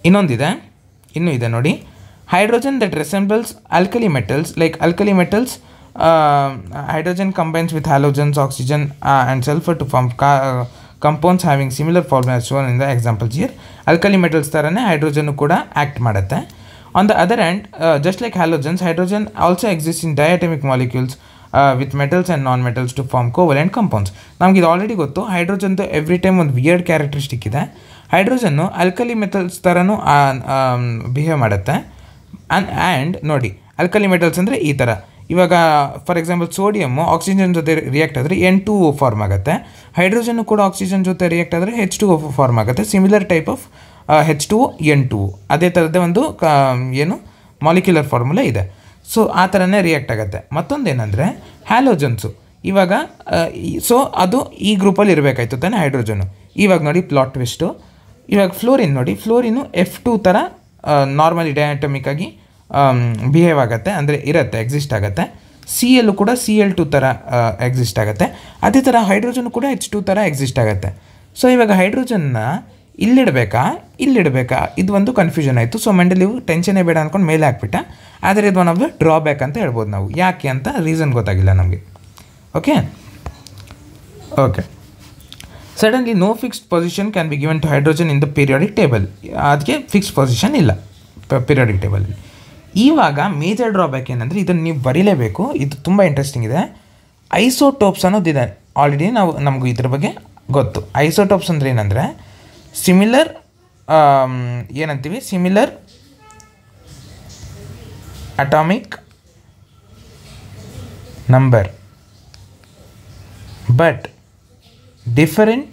ಇನ್ನೂ ಇದೆ ನೋಡಿ. Hydrogen that resembles alkali metals like alkali metals hydrogen combines with halogens, oxygen and sulfur to form compounds having similar formula as shown in the examples here. Alkali metals ಥರನೇ hydrogen ಕೂಡ act ಮಾಡುತ್ತೆ. On the other hand, just like halogens, hydrogen also exists in diatomic molecules with metals and non-metals to form covalent compounds. ನಮ್ಗೆ ಇದು already ಗೊತ್ತು. ಹೈಡ್ರೋಜನ್ದು every time ಒಂದು weird characteristic ಇದೆ. Hydrogen alkali metals ಥರನೂ behave ಮಾಡುತ್ತೆ. And ನೋಡಿ, alkali metals ಅಂದರೆ ಈ ಥರ. ಇವಾಗ ಫಾರ್ ಎಕ್ಸಾಂಪಲ್ ಸೋಡಿಯಮ್ಮು ಆಕ್ಸಿಜನ್ ಜೊತೆ ರಿಯಾಕ್ಟ್ ಆದರೆ N2O ಫಾರ್ಮ್ ಆಗುತ್ತೆ. ಹೈಡ್ರೋಜನ್ನು ಕೂಡ ಆಕ್ಸಿಜನ್ ಜೊತೆ ರಿಯಾಕ್ಟ್ ಆದರೆ H2O ಫಾರ್ಮ್ ಆಗುತ್ತೆ. Similar type of H2O N2O ಅದೇ ಥರದ್ದೇ ಒಂದು ಮಾಲಿಕ್ಯುಲರ್ ಫಾರ್ಮುಲಾ ಇದೆ. ಸೊ ಆ ಥರನೇ ರಿಯಾಕ್ಟ್ ಆಗುತ್ತೆ. ಮತ್ತೊಂದೇನೆಂದರೆ ಹ್ಯಾಲೋಜನ್ಸು ಇವಾಗ ಸೊ ಅದು ಈ ಗ್ರೂಪಲ್ಲಿ ಇರಬೇಕಾಯ್ತು ತಾನೆ ಹೈಡ್ರೋಜನು. ಇವಾಗ ನೋಡಿ ಪ್ಲಾಟ್ ಟ್ವಿಸ್ಟು. ಇವಾಗ ಫ್ಲೋರಿನ್ ನೋಡಿ, ಫ್ಲೋರಿನು F2 ಥರ ನಾರ್ಮಲಿ ಡಯಾಟಮಿಕ್ ಆಗಿ ಬಿಹೇವ್ ಆಗುತ್ತೆ, ಅಂದರೆ ಇರುತ್ತೆ, ಎಕ್ಸಿಸ್ಟ್ ಆಗುತ್ತೆ. Cl ಕೂಡ Cl2 ಥರ ಎಕ್ಸಿಸ್ಟ್ ಆಗುತ್ತೆ. ಅದೇ ಥರ ಹೈಡ್ರೋಜನ್ ಕೂಡ H2 ಥರ ಎಕ್ಸಿಸ್ಟ್ ಆಗುತ್ತೆ. ಸೊ ಇವಾಗ ಹೈಡ್ರೋಜನ್ನ ಇಲ್ಲಿಡಬೇಕಾ ಇದು ಒಂದು ಕನ್ಫ್ಯೂಷನ್ ಆಯಿತು. ಸೊ ಮೆಂಡೆಲಿವ್ ಟೆನ್ಷನೇ ಬೇಡ ಅಂದ್ಕೊಂಡು ಮೇಲೆ ಹಾಕ್ಬಿಟ್ಟ. ಆದರೆ ಇದು ಒನ್ ಆಫ್ ದ ಡ್ರಾಬ್ಯಾಕ್ ಅಂತ ಹೇಳ್ಬೋದು ನಾವು. ಯಾಕೆ ಅಂತ ರೀಸನ್ ಗೊತ್ತಾಗಿಲ್ಲ ನಮಗೆ. Okay. Suddenly no fixed position can be given to hydrogen in the periodic table. ಅದಕ್ಕೆ ಫಿಕ್ಸ್ಡ್ ಪೊಸಿಷನ್ ಇಲ್ಲ ಪೀರಿಯಾಡಿಕ್ ಟೇಬಲಲ್ಲಿ. ಇವಾಗ ಮೇಜರ್ ಡ್ರಾಬ್ಯಾಕ್ ಏನಂದರೆ ಇದನ್ನು ನೀವು ಬರೀಲೇಬೇಕು. ಇದು ತುಂಬ ಇಂಟ್ರೆಸ್ಟಿಂಗ್ ಇದೆ. ಐಸೋಟೋಪ್ಸ್ ಅನ್ನೋದಿದೆ. ಆಲ್ರೆಡಿ ನಮಗೂ ಇದ್ರ ಬಗ್ಗೆ ಗೊತ್ತು. ಐಸೋಟೋಪ್ಸ್ ಅಂದರೆ ಏನಂದರೆ similar similar atomic number but different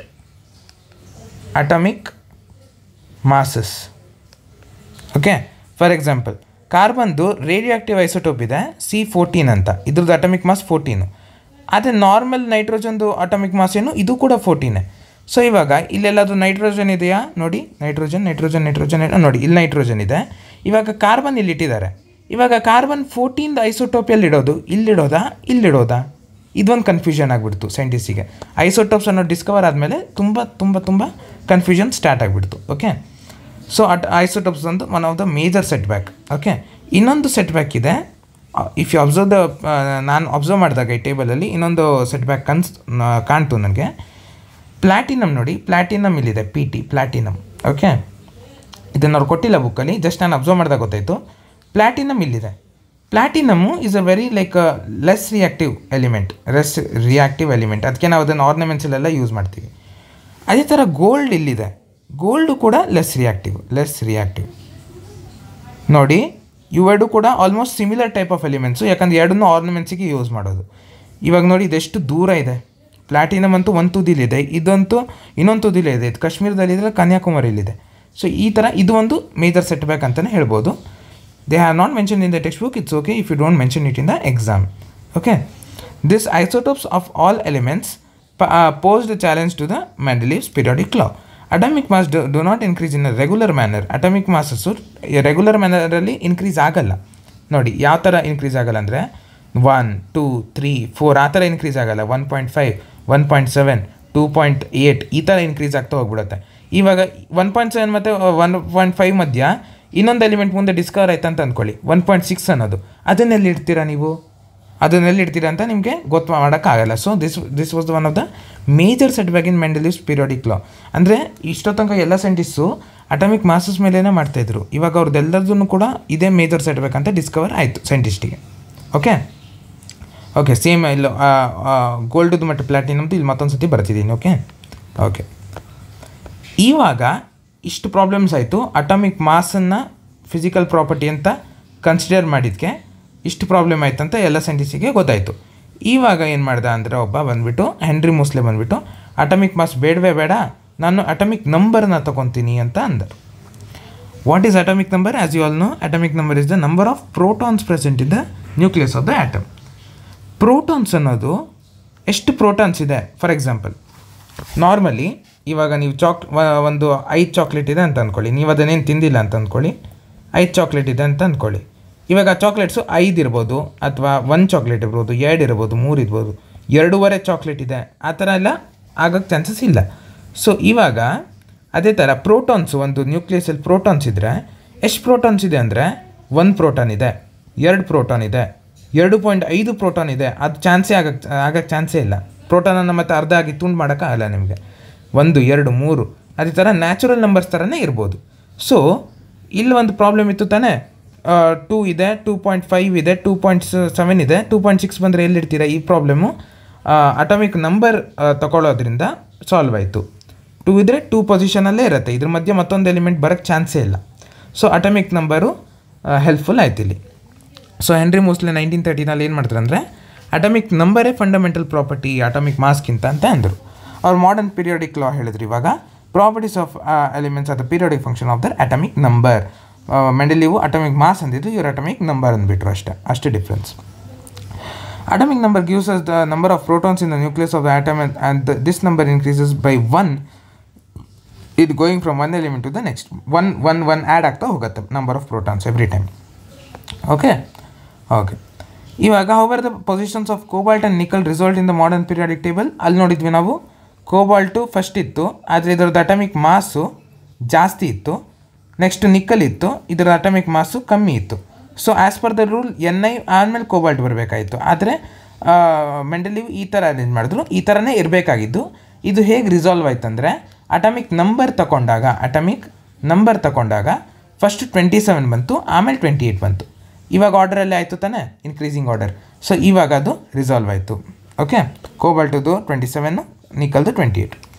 atomic masses. Okay. For example ಕಾರ್ಬನ್ದು ರೇಡಿಯೋ ಆಕ್ಟಿವ್ ಐಸೋಟೋಪ್ ಇದೆ C14 ಅಂತ. ಇದ್ರದ್ದು ಅಟಾಮಿಕ್ ಮಾಸ್ 14. ಅದೇ ನಾರ್ಮಲ್ ನೈಟ್ರೋಜನ್ದು ಅಟಾಮಿಕ್ ಮಾಸ್ ಏನು, ಇದು ಕೂಡ 14. ಸೊ ಇವಾಗ ಇಲ್ಲೆಲ್ಲದು ನೈಟ್ರೋಜನ್ ಇದೆಯಾ ನೋಡಿ, ನೈಟ್ರೋಜನ್ ನೋಡಿ, ಇಲ್ಲಿ ನೈಟ್ರೋಜನ್ ಇದೆ. ಇವಾಗ ಕಾರ್ಬನ್ ಇಲ್ಲಿಟ್ಟಿದ್ದಾರೆ. ಇವಾಗ ಕಾರ್ಬನ್ 14 ಐಸೋಟೋಪ್ ಎಲ್ಲಿಡೋದು, ಇಲ್ಲಿಡೋದಾ ಇದೊಂದು ಕನ್ಫ್ಯೂಷನ್ ಆಗಿಬಿಡ್ತು ಸೈಂಟಿಸ್ಟಿಗೆ. ಐಸೋಟೋಪ್ಸ್ ಅನ್ನೋ ಡಿಸ್ಕವರ್ ಆದಮೇಲೆ ತುಂಬ ಕನ್ಫ್ಯೂಷನ್ ಸ್ಟಾರ್ಟ್ ಆಗಿಬಿಡ್ತು. ಓಕೆ. ಸೊ ಐಸೋಟೋಪ್ಸ್ ಒಂದು one of the major set back. Okay. ಇನ್ನೊಂದು ಸೆಟ್ ಬ್ಯಾಕ್ ಇದೆ. ಇಫ್ ಯು ಅಬ್ಸರ್ವ್ ನಾನು ಅಬ್ಸರ್ವ್ ಮಾಡಿದಾಗ ಈ ಟೇಬಲಲ್ಲಿ ಇನ್ನೊಂದು ಸೆಟ್ ಬ್ಯಾಕ್ ಕಾಣ್ತು ನನಗೆ. ಪ್ಲ್ಯಾಟಿನಮ್ ನೋಡಿ, ಪ್ಲ್ಯಾಟಿನಮ್ ಇಲ್ಲಿದೆ PT ಪ್ಲ್ಯಾಟಿನಮ್. ಓಕೆ. ಇದನ್ನು ಅವ್ರು ಕೊಟ್ಟಿಲ್ಲ ಬುಕ್ಕಲ್ಲಿ, ಜಸ್ಟ್ ನಾನು ಅಬ್ಸರ್ವ್ ಮಾಡಿದಾಗ ಗೊತ್ತಾಯಿತು. ಪ್ಲ್ಯಾಟಿನಮ್ ಇಲ್ಲಿದೆ. Platinum is a very less reactive element. ಅದಕ್ಕೆ ನಾವು ಅದನ್ನು ಆರ್ನಮೆಂಟ್ಸಲ್ಲೆಲ್ಲ ಯೂಸ್ ಮಾಡ್ತೀವಿ. ಅದೇ ಥರ ಗೋಲ್ಡ್ ಇಲ್ಲಿದೆ. ಗೋಲ್ಡು ಕೂಡ ಲೆಸ್ ರಿಯಾಕ್ಟಿವ್ ನೋಡಿ. ಇವೆರಡು ಕೂಡ almost similar type of elements, ಯಾಕಂದರೆ ಎರಡನ್ನೂ ಆರ್ನಮೆಂಟ್ಸಿಗೆ ಯೂಸ್ ಮಾಡೋದು. ಇವಾಗ ನೋಡಿ ಇದೆಷ್ಟು ದೂರ ಇದೆ. ಪ್ಲ್ಯಾಟಿನಮ್ ಅಂತೂ ಒಂದು ತುದಿಲಿದೆ, ಇದಂತೂ ಇನ್ನೊಂದು ತುದಿಲಿದೆ. ಇದು ಕಾಶ್ಮೀರದಲ್ಲಿದ್ದರೆ ಕನ್ಯಾಕುಮಾರಿಯಲ್ಲಿದೆ. ಸೊ ಈ ಥರ ಇದು ಒಂದು ಮೇಜರ್ ಸೆಟ್ ಬ್ಯಾಕ್ ಅಂತಲೇ ಹೇಳ್ಬೋದು. They have not mention in the textbook. It's okay if you don't mention it in the exam. Okay. This isotopes of all elements posed a challenge to the Mendeleev's periodic law. Atomic mass do not increase in a regular manner. Atomic masses regular ಮ್ಯಾನರಲ್ಲಿ increase ಆಗಲ್ಲ. ನೋಡಿ ಯಾವ ಥರ increase ಆಗಲ್ಲ ಅಂದರೆ 1, 2, 3, 4 ಆ ಥರ increase ಆಗಲ್ಲ. 1.5, 1.7, 2.8 ಈ ಥರ ಇನ್ಕ್ರೀಸ್ ಆಗ್ತಾ ಹೋಗ್ಬಿಡುತ್ತೆ. ಇವಾಗ 1.7 ಮತ್ತು 1.5 ಮಧ್ಯ ಇನ್ನೊಂದು ಎಲಿಮೆಂಟ್ ಮುಂದೆ ಡಿಸ್ಕವರ್ ಆಯ್ತು ಅಂತ ಅಂದ್ಕೊಳ್ಳಿ, 1.6 ಅನ್ನೋದು. ಅದನ್ನೆಲ್ಲಿ ಇಡ್ತೀರಾ ನೀವು? ಅದನ್ನೆಲ್ಲಿ ಇಡ್ತೀರಾ ಅಂತ ನಿಮಗೆ ಗೊತ್ತು ಮಾಡೋಕ್ಕಾಗಲ್ಲ. So this was one of the major setback in Mendeleev's periodic law. ಅಂದರೆ ಇಷ್ಟೋ ತನಕ ಎಲ್ಲ ಸೈಂಟಿಸ್ಟು ಅಟಾಮಿಕ್ ಮಾಸಸ್ ಮೇಲೇ ಮಾಡ್ತಾಯಿದ್ರು. ಇವಾಗ ಅವ್ರದ್ದೆಲ್ಲದನ್ನು ಕೂಡ ಇದೇ ಮೇಜರ್ ಸೆಟ್ಬ್ಯಾಕ್ ಅಂತ ಡಿಸ್ಕವರ್ ಆಯಿತು ಸೈಂಟಿಸ್ಟಿಗೆ. ಓಕೆ ಸೇಮ್ ಇಲ್ಲ ಗೋಲ್ಡ್ದು ಮತ್ತು ಪ್ಲಾಟಿನಮ್ದು ಇಲ್ಲಿ ಮತ್ತೊಂದು ಸತಿ ಬರ್ತಿದ್ದೀನಿ. ಓಕೆ ಇವಾಗ ಇಷ್ಟು ಪ್ರಾಬ್ಲಮ್ಸ್ ಆಯಿತು. ಅಟಾಮಿಕ್ ಮಾಸನ್ನು ಫಿಸಿಕಲ್ ಪ್ರಾಪರ್ಟಿ ಅಂತ ಕನ್ಸಿಡರ್ ಮಾಡಿದ್ದಕ್ಕೆ ಇಷ್ಟು ಪ್ರಾಬ್ಲಮ್ ಆಯ್ತು ಅಂತ ಎಲ್ಲ ಸೈಂಟಿಸ್ಟಿಗೆ ಗೊತ್ತಾಯಿತು. ಇವಾಗ ಏನು ಮಾಡ್ದೆ ಅಂದರೆ ಒಬ್ಬ ಬಂದುಬಿಟ್ಟು ಹೆನ್ರಿ ಮೂಸ್ಲೆ ಬಂದುಬಿಟ್ಟು ಅಟಾಮಿಕ್ ಮಾಸ್ ಬೇಡವೇ ಬೇಡ, ನಾನು ಅಟಾಮಿಕ್ ನಂಬರ್ನ ತೊಗೊತೀನಿ ಅಂತ ಅಂದರು. What is atomic number? As you all know, atomic number is the number of protons present in the nucleus of the atom. Protons ಅನ್ನೋದು ಎಷ್ಟು ಪ್ರೋಟಾನ್ಸ್ ಇದೆ. ಫಾರ್ ಎಕ್ಸಾಂಪಲ್ ನಾರ್ಮಲಿ ಇವಾಗ ನೀವು ಒಂದು 5 ಚಾಕ್ಲೇಟ್ ಇದೆ ಅಂತ ಅಂದ್ಕೊಳ್ಳಿ. ನೀವು ಅದನ್ನೇನು ತಿಂದಿಲ್ಲ ಅಂತ ಅಂದ್ಕೊಳ್ಳಿ. 5 ಚಾಕ್ಲೇಟ್ ಇದೆ ಅಂತ ಅಂದ್ಕೊಳ್ಳಿ. ಇವಾಗ ಚಾಕ್ಲೇಟ್ಸು 5 ಇರ್ಬೋದು, ಅಥವಾ 1 ಚಾಕ್ಲೇಟ್ ಇರ್ಬೋದು, 2 ಇರ್ಬೋದು, 3 ಇರ್ಬೋದು, 2.5 ಚಾಕ್ಲೇಟ್ ಇದೆ, ಆ ಥರ ಎಲ್ಲ ಆಗೋಕ್ಕೆ ಚಾನ್ಸಸ್ ಇಲ್ಲ. ಸೊ ಇವಾಗ ಅದೇ ಥರ ಪ್ರೋಟಾನ್ಸು, ಒಂದು ನ್ಯೂಕ್ಲಿಯಸಲ್ಲಿ ಪ್ರೋಟಾನ್ಸ್ ಇದ್ದರೆ ಎಷ್ಟು ಪ್ರೋಟಾನ್ಸ್ ಇದೆ ಅಂದರೆ 1 ಪ್ರೋಟಾನ್ ಇದೆ, 2 ಪ್ರೋಟಾನ್ ಇದೆ, 2.5 ಪ್ರೋಟಾನ್ ಇದೆ. ಅದು ಆಗಕ್ಕೆ ಚಾನ್ಸೇ ಇಲ್ಲ. ಪ್ರೋಟಾನನ್ನು ಮತ್ತೆ ಅರ್ಧ ಆಗಿ ತುಂಡು ಮಾಡೋಕ್ಕಾಗಲ್ಲ ನಿಮಗೆ. 1, 2, 3 ಅದೇ ಥರ ನ್ಯಾಚುರಲ್ ನಂಬರ್ಸ್ ಥರನೇ ಇರ್ಬೋದು. ಸೊ ಇಲ್ಲಿ ಒಂದು ಪ್ರಾಬ್ಲಮ್ ಇತ್ತು ತಾನೇ, 2 ಇದೆ, 2.5 ಇದೆ, 2.7 ಇದೆ, 2.6 ಬಂದರೆ ಎಲ್ಲಿಡ್ತೀರ? ಈ ಪ್ರಾಬ್ಲಮ್ಮು ಅಟಾಮಿಕ್ ನಂಬರ್ ತಗೊಳ್ಳೋದ್ರಿಂದ ಸಾಲ್ವ್ ಆಯಿತು. 2 ಇದ್ದರೆ 2 ಪೊಸಿಷನಲ್ಲೇ ಇರುತ್ತೆ, ಇದ್ರ ಮಧ್ಯೆ ಮತ್ತೊಂದು ಎಲಿಮೆಂಟ್ ಬರೋಕ್ಕೆ ಚಾನ್ಸೇ ಇಲ್ಲ. ಸೊ ಅಟಾಮಿಕ್ ನಂಬರು ಹೆಲ್ಪ್ಫುಲ್ ಆಯ್ತು ಇಲ್ಲಿ. ಸೊ ಹೆನ್ರಿ ಮೂಸ್ಲೆ 1930ನಲ್ಲಿ ಏನು ಮಾಡ್ತಾರೆ ಅಂದರೆ ಅಟಾಮಿಕ್ ನಂಬರೇ ಫಂಡಮೆಂಟಲ್ ಪ್ರಾಪರ್ಟಿ ಅಟಾಮಿಕ್ ಮಾಸ್ಗಿಂತ ಅಂತ ಅಂದರು. ಅವ್ರು ಮಾಡರ್ನ್ ಪೀರಿಯಾಡಿಕ್ ಲಾ ಹೇಳಿದ್ರು. ಇವಾಗ properties of elements are the periodic function of their atomic number. Mendeleev atomic mass ಅಂದಿದ್ದು, ಇವ್ರು ಅಟಾಮಿಕ್ ನಂಬರ್ ಅಂದ್ಬಿಟ್ರು. ಅಷ್ಟೇ difference. Atomic number gives us the number of protons in the nucleus of the atom and this number increases by 1 ಇದು going from 1 element to the next. 1 add ಆಗ್ತಾ ಹೋಗುತ್ತೆ number of protons every time. Okay ಇವಾಗ however the positions of cobalt and nickel result in the modern periodic table. ಅಲ್ಲಿ ನೋಡಿದ್ವಿ ನಾವು cobalt first ಇತ್ತು, ಆದರೆ ಇದರದ್ದು ಅಟಾಮಿಕ್ ಮಾಸು ಜಾಸ್ತಿ ಇತ್ತು. ನೆಕ್ಸ್ಟ್ ನಿಕ್ಕಲ್ ಇತ್ತು, ಇದರ ಅಟಾಮಿಕ್ ಮಾಸು ಕಮ್ಮಿ ಇತ್ತು. So as per the rule Ni ಆದಮೇಲೆ ಕೋಬಾಲ್ಟ್ ಬರಬೇಕಾಯಿತು. ಆದರೆ ಮೆಂಡೆಲಿವ್ ಈ ಥರ ಅರೇಂಜ್ ಮಾಡಿದ್ರು, ಈ ಥರನೇ ಇರಬೇಕಾಗಿದ್ದು. ಇದು ಹೇಗೆ ರಿಸಾಲ್ವ್ ಆಯ್ತು ಅಂದರೆ ಅಟಾಮಿಕ್ ನಂಬರ್ ತಗೊಂಡಾಗ ಫಸ್ಟ್ 27 ಬಂತು, ಆಮೇಲೆ 28 ಬಂತು. ಇವಾಗ ಆರ್ಡರಲ್ಲಿ ಆಯಿತು ತಾನೇ, ಇನ್ಕ್ರೀಸಿಂಗ್ ಆರ್ಡರ್. ಸೊ ಇವಾಗ ಅದು ರಿಸಾಲ್ವ್ ಆಯಿತು. ಓಕೆ, ಕೋಬಾಲ್ಟದು 27, ನಿಕಲ್ದು 28.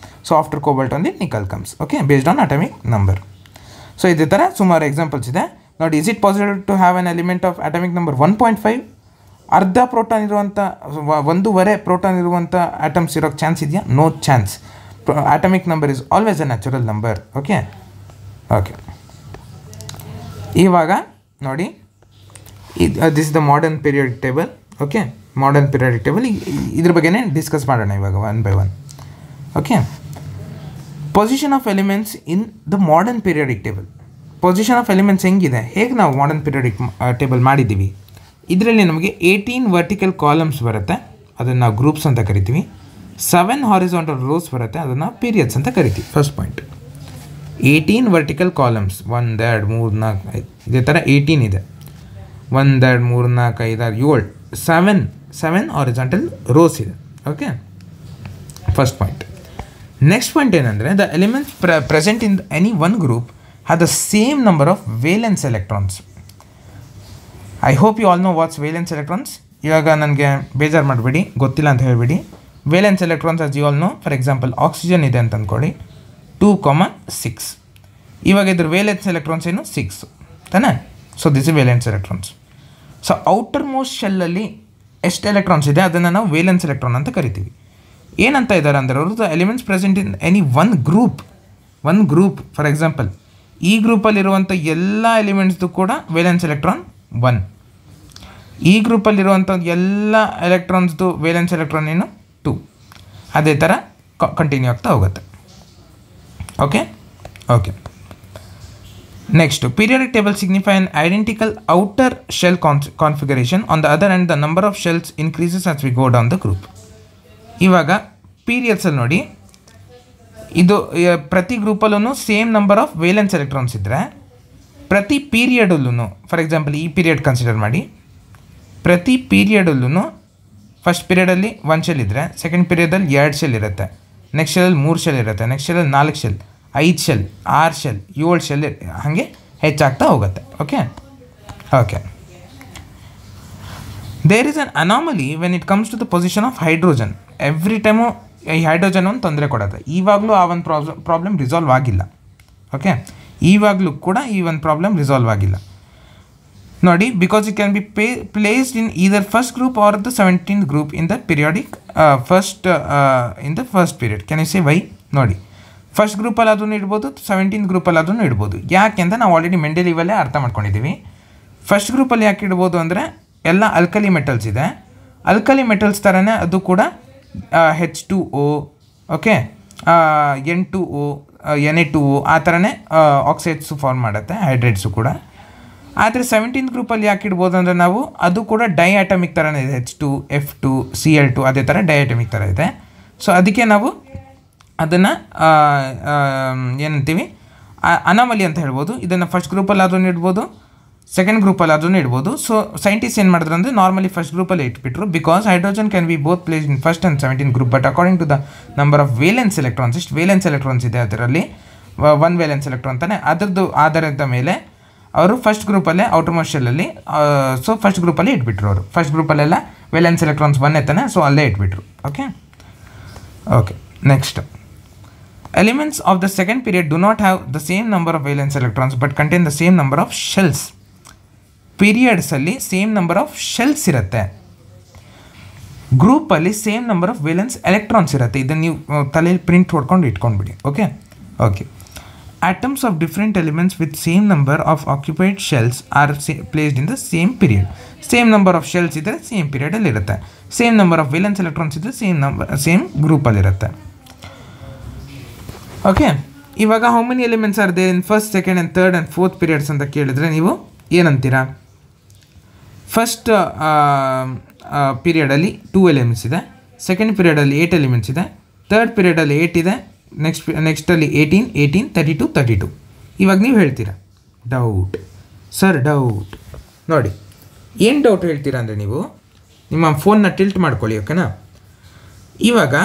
ಸೊ ಆಫ್ಟರ್ ಕೋಬಾಲ್ಟ್ ಒಂದು nickel comes. Okay, based on atomic number. So ಇದೇ ಥರ ಸುಮಾರು ಎಕ್ಸಾಂಪಲ್ಸ್ ಇದೆ ನೋಡಿ. Is it possible to have an element of atomic number 1.5? ಅರ್ಧ ಪ್ರೋಟಾನ್ ಇರುವಂಥ 1.5 ಪ್ರೋಟಾನ್ ಇರುವಂಥ ಆಟಮ್ಸ್ ಇರೋಕ್ಕೆ ಚಾನ್ಸ್ ಇದೆಯಾ? No chance. Atomic number is always a natural number. Okay ಇವಾಗ ನೋಡಿ, this is the modern periodic table. Okay, modern periodic table ಇದ್ರ ಬಗ್ಗೆನೇ discuss ಮಾಡೋಣ ಇವಾಗ 1 by 1. Okay, position of elements in the modern periodic table. Position of elements ಹೆಂಗಿದೆ, ಹೇಗೆ ನಾವು modern periodic table ಮಾಡಿದ್ದೀವಿ. ಇದರಲ್ಲಿ ನಮಗೆ 18 ವರ್ಟಿಕಲ್ ಕಾಲಮ್ಸ್ ಬರುತ್ತೆ, ಅದನ್ನು ನಾವು ಗ್ರೂಪ್ಸ್ ಅಂತ ಕರಿತೀವಿ. 7 ಹಾರಿಜಾಂಟಲ್ ರೋಸ್ ಬರುತ್ತೆ, ಅದನ್ನು ಪೀರಿಯಡ್ಸ್ ಅಂತ ಕರಿತೀವಿ. ಫಸ್ಟ್ ಪಾಯಿಂಟ್, 18 ವರ್ಟಿಕಲ್ ಕಾಲಮ್ಸ್, 1 2 3 4 5 ಇದೇ ಥರ 18 ಇದೆ. 1 2 3 4 5 6 7 ಹಾರಿಜಾಂಟಲ್ ರೋಸ್ ಇದೆ. Okay, first point. Next point ಏನಂದರೆ the elements present in any one group have the same number of valence electrons. I hope you all know what's valence electrons. ಇವಾಗ ನನಗೆ ಬೇಜಾರು ಮಾಡಬೇಡಿ, ಗೊತ್ತಿಲ್ಲ ಅಂತ ಹೇಳಿಬಿಡಿ. Valence electrons as you all know, for example oxygen ಇದೆ ಅಂತ ಅಂದ್ಕೊಳ್ಳಿ, 2,6. ಇವಾಗ ಇದ್ರ ವೇಲೆನ್ಸ್ ಎಲೆಕ್ಟ್ರಾನ್ಸ್ ಏನು 6 ತಾನೇ. So this is valence electrons. So outermost ಶೆಲ್ಲಲ್ಲಿ ಎಷ್ಟು ಎಲೆಕ್ಟ್ರಾನ್ಸ್ ಇದೆ ಅದನ್ನು ನಾವು ವೇಲೆನ್ಸ್ ಎಲೆಕ್ಟ್ರಾನ್ ಅಂತ ಕರಿತೀವಿ. ಏನಂತ ಇದ್ದಾರೆ ಅಂದರೆ ಅವರು the elements present in any one group. For example ಈ ಗ್ರೂಪಲ್ಲಿರುವಂಥ ಎಲ್ಲ ಎಲಿಮೆಂಟ್ಸ್ದು ಕೂಡ ವೇಲೆನ್ಸ್ ಎಲೆಕ್ಟ್ರಾನ್ 1. ಈ ಗ್ರೂಪಲ್ಲಿರುವಂಥ ಎಲ್ಲ ಎಲೆಕ್ಟ್ರಾನ್ಸ್ದು ವೇಲೆನ್ಸ್ ಎಲೆಕ್ಟ್ರಾನ್ ಏನು 2. ಅದೇ ಥರ ಕಂಟಿನ್ಯೂ ಆಗ್ತಾ ಹೋಗುತ್ತೆ. Okay next, periodic table signify an identical outer shell configuration. On the other and the number of shells increases as we go down the group. ಇವಾಗ ಪೀರಿಯಡ್ಸಲ್ಲಿ ನೋಡಿ, ಇದು ಪ್ರತಿ ಗ್ರೂಪಲ್ಲೂ same number of valence electrons ಇದ್ದರೆ ಪ್ರತಿ ಪೀರಿಯಡಲ್ಲೂ, ಫಾರ್ ಎಕ್ಸಾಂಪಲ್ ಈ ಪೀರಿಯಡ್ ಕನ್ಸಿಡರ್ ಮಾಡಿ, ಪ್ರತಿ ಪೀರಿಯಡಲ್ಲೂ ಫಸ್ಟ್ ಪೀರಿಯಡಲ್ಲಿ 1 ಶೆಲ್ ಇದ್ದರೆ ಸೆಕೆಂಡ್ ಪೀರಿಯಡಲ್ಲಿ 2 ಶೆಲ್ ಇರುತ್ತೆ, ನೆಕ್ಸ್ಟ್ ಶೆಲ್ಲಲ್ಲಿ 3 ಶೆಲ್ ಇರುತ್ತೆ, ನೆಕ್ಸ್ಟ್ ಶೆಲ್ಲಲ್ಲಿ 4 ಶೆಲ್, 5 ಶೆಲ್, 6 ಶೆಲ್, 7 ಶೆಲ್, ಹಾಗೆ ಹೆಚ್ಚಾಗ್ತಾ ಹೋಗುತ್ತೆ. Okay okay. There is an anomaly when it comes to the position of hydrogen. Every time ಈ ಹೈಡ್ರೋಜನ್ ಒಂದು ತೊಂದರೆ ಕೊಡುತ್ತೆ. ಇವಾಗಲೂ ಆ ಒಂದು ಪ್ರಾಬ್ಲಮ್ ರಿಸಾಲ್ವ್ ಆಗಿಲ್ಲ. ಓಕೆ, ಇವಾಗಲೂ ಕೂಡ ಈ ಒಂದು ಪ್ರಾಬ್ಲಮ್ ರಿಸಾಲ್ವ್ ಆಗಿಲ್ಲ ನೋಡಿ. Because it can be placed in either first group or the 17th group in the periodic in the first period. Can you say why? ನೋಡಿ, ಫಸ್ಟ್ ಗ್ರೂಪಲ್ಲಿ ಅದನ್ನು ಇಡ್ಬೋದು, 17th ಗ್ರೂಪಲ್ಲಿ ಅದನ್ನು ಇಡ್ಬೋದು. ಯಾಕೆ ಅಂತ ನಾವು ಆಲ್ರೆಡಿ ಮೆಂಡೆಲಿವಲ್ಲೇ ಅರ್ಥ ಮಾಡ್ಕೊಂಡಿದ್ದೀವಿ. ಫಸ್ಟ್ ಗ್ರೂಪಲ್ಲಿ ಯಾಕೆ ಇಡ್ಬೋದು ಅಂದರೆ ಎಲ್ಲ ಆಲ್ಕಲಿ ಮೆಟಲ್ಸ್ ಇದೆ. ಆಲ್ಕಲಿ ಮೆಟಲ್ಸ್ ಥರನೇ ಅದು ಕೂಡ H2O, ಓಕೆ, N2O, Na2O ಆ ಥರನೇ ಆಕ್ಸೈಡ್ಸು ಫಾರ್ಮ್ ಮಾಡುತ್ತೆ, ಹೈಡ್ರೇಟ್ಸು ಕೂಡ. ಆದರೆ 17th ಗ್ರೂಪಲ್ಲಿ ಯಾಕೆ ಇಡ್ಬೋದು ಅಂದರೆ ನಾವು ಅದು ಕೂಡ ಡೈ ಆಟಮಿಕ್ ಥರನೇ ಇದೆ, H2, F2, Cl2 ಅದೇ ಥರ ಡೈ ಆಟಮಿಕ್ ಥರ ಇದೆ. ಸೊ ಅದಕ್ಕೆ ನಾವು ಅದನ್ನು ಏನಂತೀವಿ, ಅನಾಮಲಿ ಅಂತ ಹೇಳ್ಬೋದು. ಇದನ್ನು ಫಸ್ಟ್ ಗ್ರೂಪಲ್ಲಿ ಅದನ್ನು ಇಡ್ಬೋದು, ಸೆಕೆಂಡ್ ಗ್ರೂಪಲ್ಲಿ ಅದನ್ನು ಇಡ್ಬೋದು. ಸೊ ಸೈಂಟಿಸ್ಟ್ ಏನು ಮಾಡಿದ್ರು ಅಂದರೆ ನಾರ್ಮಲಿ ಫಸ್ಟ್ ಗ್ರೂಪಲ್ಲಿ ಇಟ್ಬಿಟ್ರು. Because hydrogen can be both place in first and 17th group, but according to the number of valence electrons, ಇಷ್ಟು ವೇಲೆನ್ಸ್ ಎಲೆಕ್ಟ್ರಾನ್ಸ್ ಇದೆ ಅದರಲ್ಲಿ, 1 ವೇಲೆನ್ಸ್ ಎಲೆಕ್ಟ್ರಾನ್ ಅಂತಾನೆ, ಅದರದ್ದು ಆಧಾರದ ಮೇಲೆ ಅವರು ಫಸ್ಟ್ ಗ್ರೂಪಲ್ಲೇ ಔಟರ್ ಮೋಸ್ಟ್ ಶೆಲ್ಲಲ್ಲಿ ಸೊ ಫಸ್ಟ್ ಗ್ರೂಪಲ್ಲಿ ಇಟ್ಬಿಟ್ರು. ಅವರು ಫಸ್ಟ್ ಗ್ರೂಪಲ್ಲೆಲ್ಲ ವೇಲೆನ್ಸ್ ಎಲೆಕ್ಟ್ರಾನ್ಸ್ 1 ತಾನೆ, ಸೊ ಅಲ್ಲೇ ಇಟ್ಬಿಟ್ರು. Okay okay. Next, elements of the second period do not have the same number of valence electrons but contain the same number of shells. ಪೀರಿಯಡ್ಸಲ್ಲಿ same number of shells ಇರುತ್ತೆ, ಗ್ರೂಪಲ್ಲಿ same number of valence electrons ಇರುತ್ತೆ. ಇದನ್ನು ನೀವು ತಲೆಯಲ್ಲಿ print ಹೊಡ್ಕೊಂಡು ಇಟ್ಕೊಂಡ್ಬಿಡಿ. Okay okay. Atoms of different elements with same number of occupied shells are placed in the same period. Same number of shells ಇದ್ದರೆ same ಪೀರಿಯಡಲ್ಲಿ ಇರುತ್ತೆ, same number of valence electrons ಇದ್ದರೆ ಸೇಮ್ ಗ್ರೂಪಲ್ಲಿರುತ್ತೆ. ಓಕೆ, ಇವಾಗ how many elements are there in first, second and third and fourth periods ಅಂತ ಕೇಳಿದರೆ ನೀವು ಏನಂತೀರಾ? ಫಸ್ಟ್ ಪೀರಿಯಡಲ್ಲಿ 2 ಎಲಿಮೆಂಟ್ಸ್ ಇದೆ, ಸೆಕೆಂಡ್ ಪೀರಿಯಡಲ್ಲಿ 8 ಎಲಿಮೆಂಟ್ಸ್ ಇದೆ, ಥರ್ಡ್ ಪೀರಿಯಡಲ್ಲಿ 8 ಇದೆ, ನೆಕ್ಸ್ಟಲ್ಲಿ 18, 32. ಇವಾಗ ನೀವು ಹೇಳ್ತೀರಾ ಡೌಟ್ ಸರ್, ಡೌಟ್. ನೋಡಿ, ಏನು ಡೌಟ್ ಹೇಳ್ತೀರಾ ಅಂದರೆ ನೀವು ನಿಮ್ಮ ಫೋನ್ನ ಟಿಲ್ಟ್ ಮಾಡ್ಕೊಳ್ಳಿ. ಓಕೆನಾ? ಇವಾಗ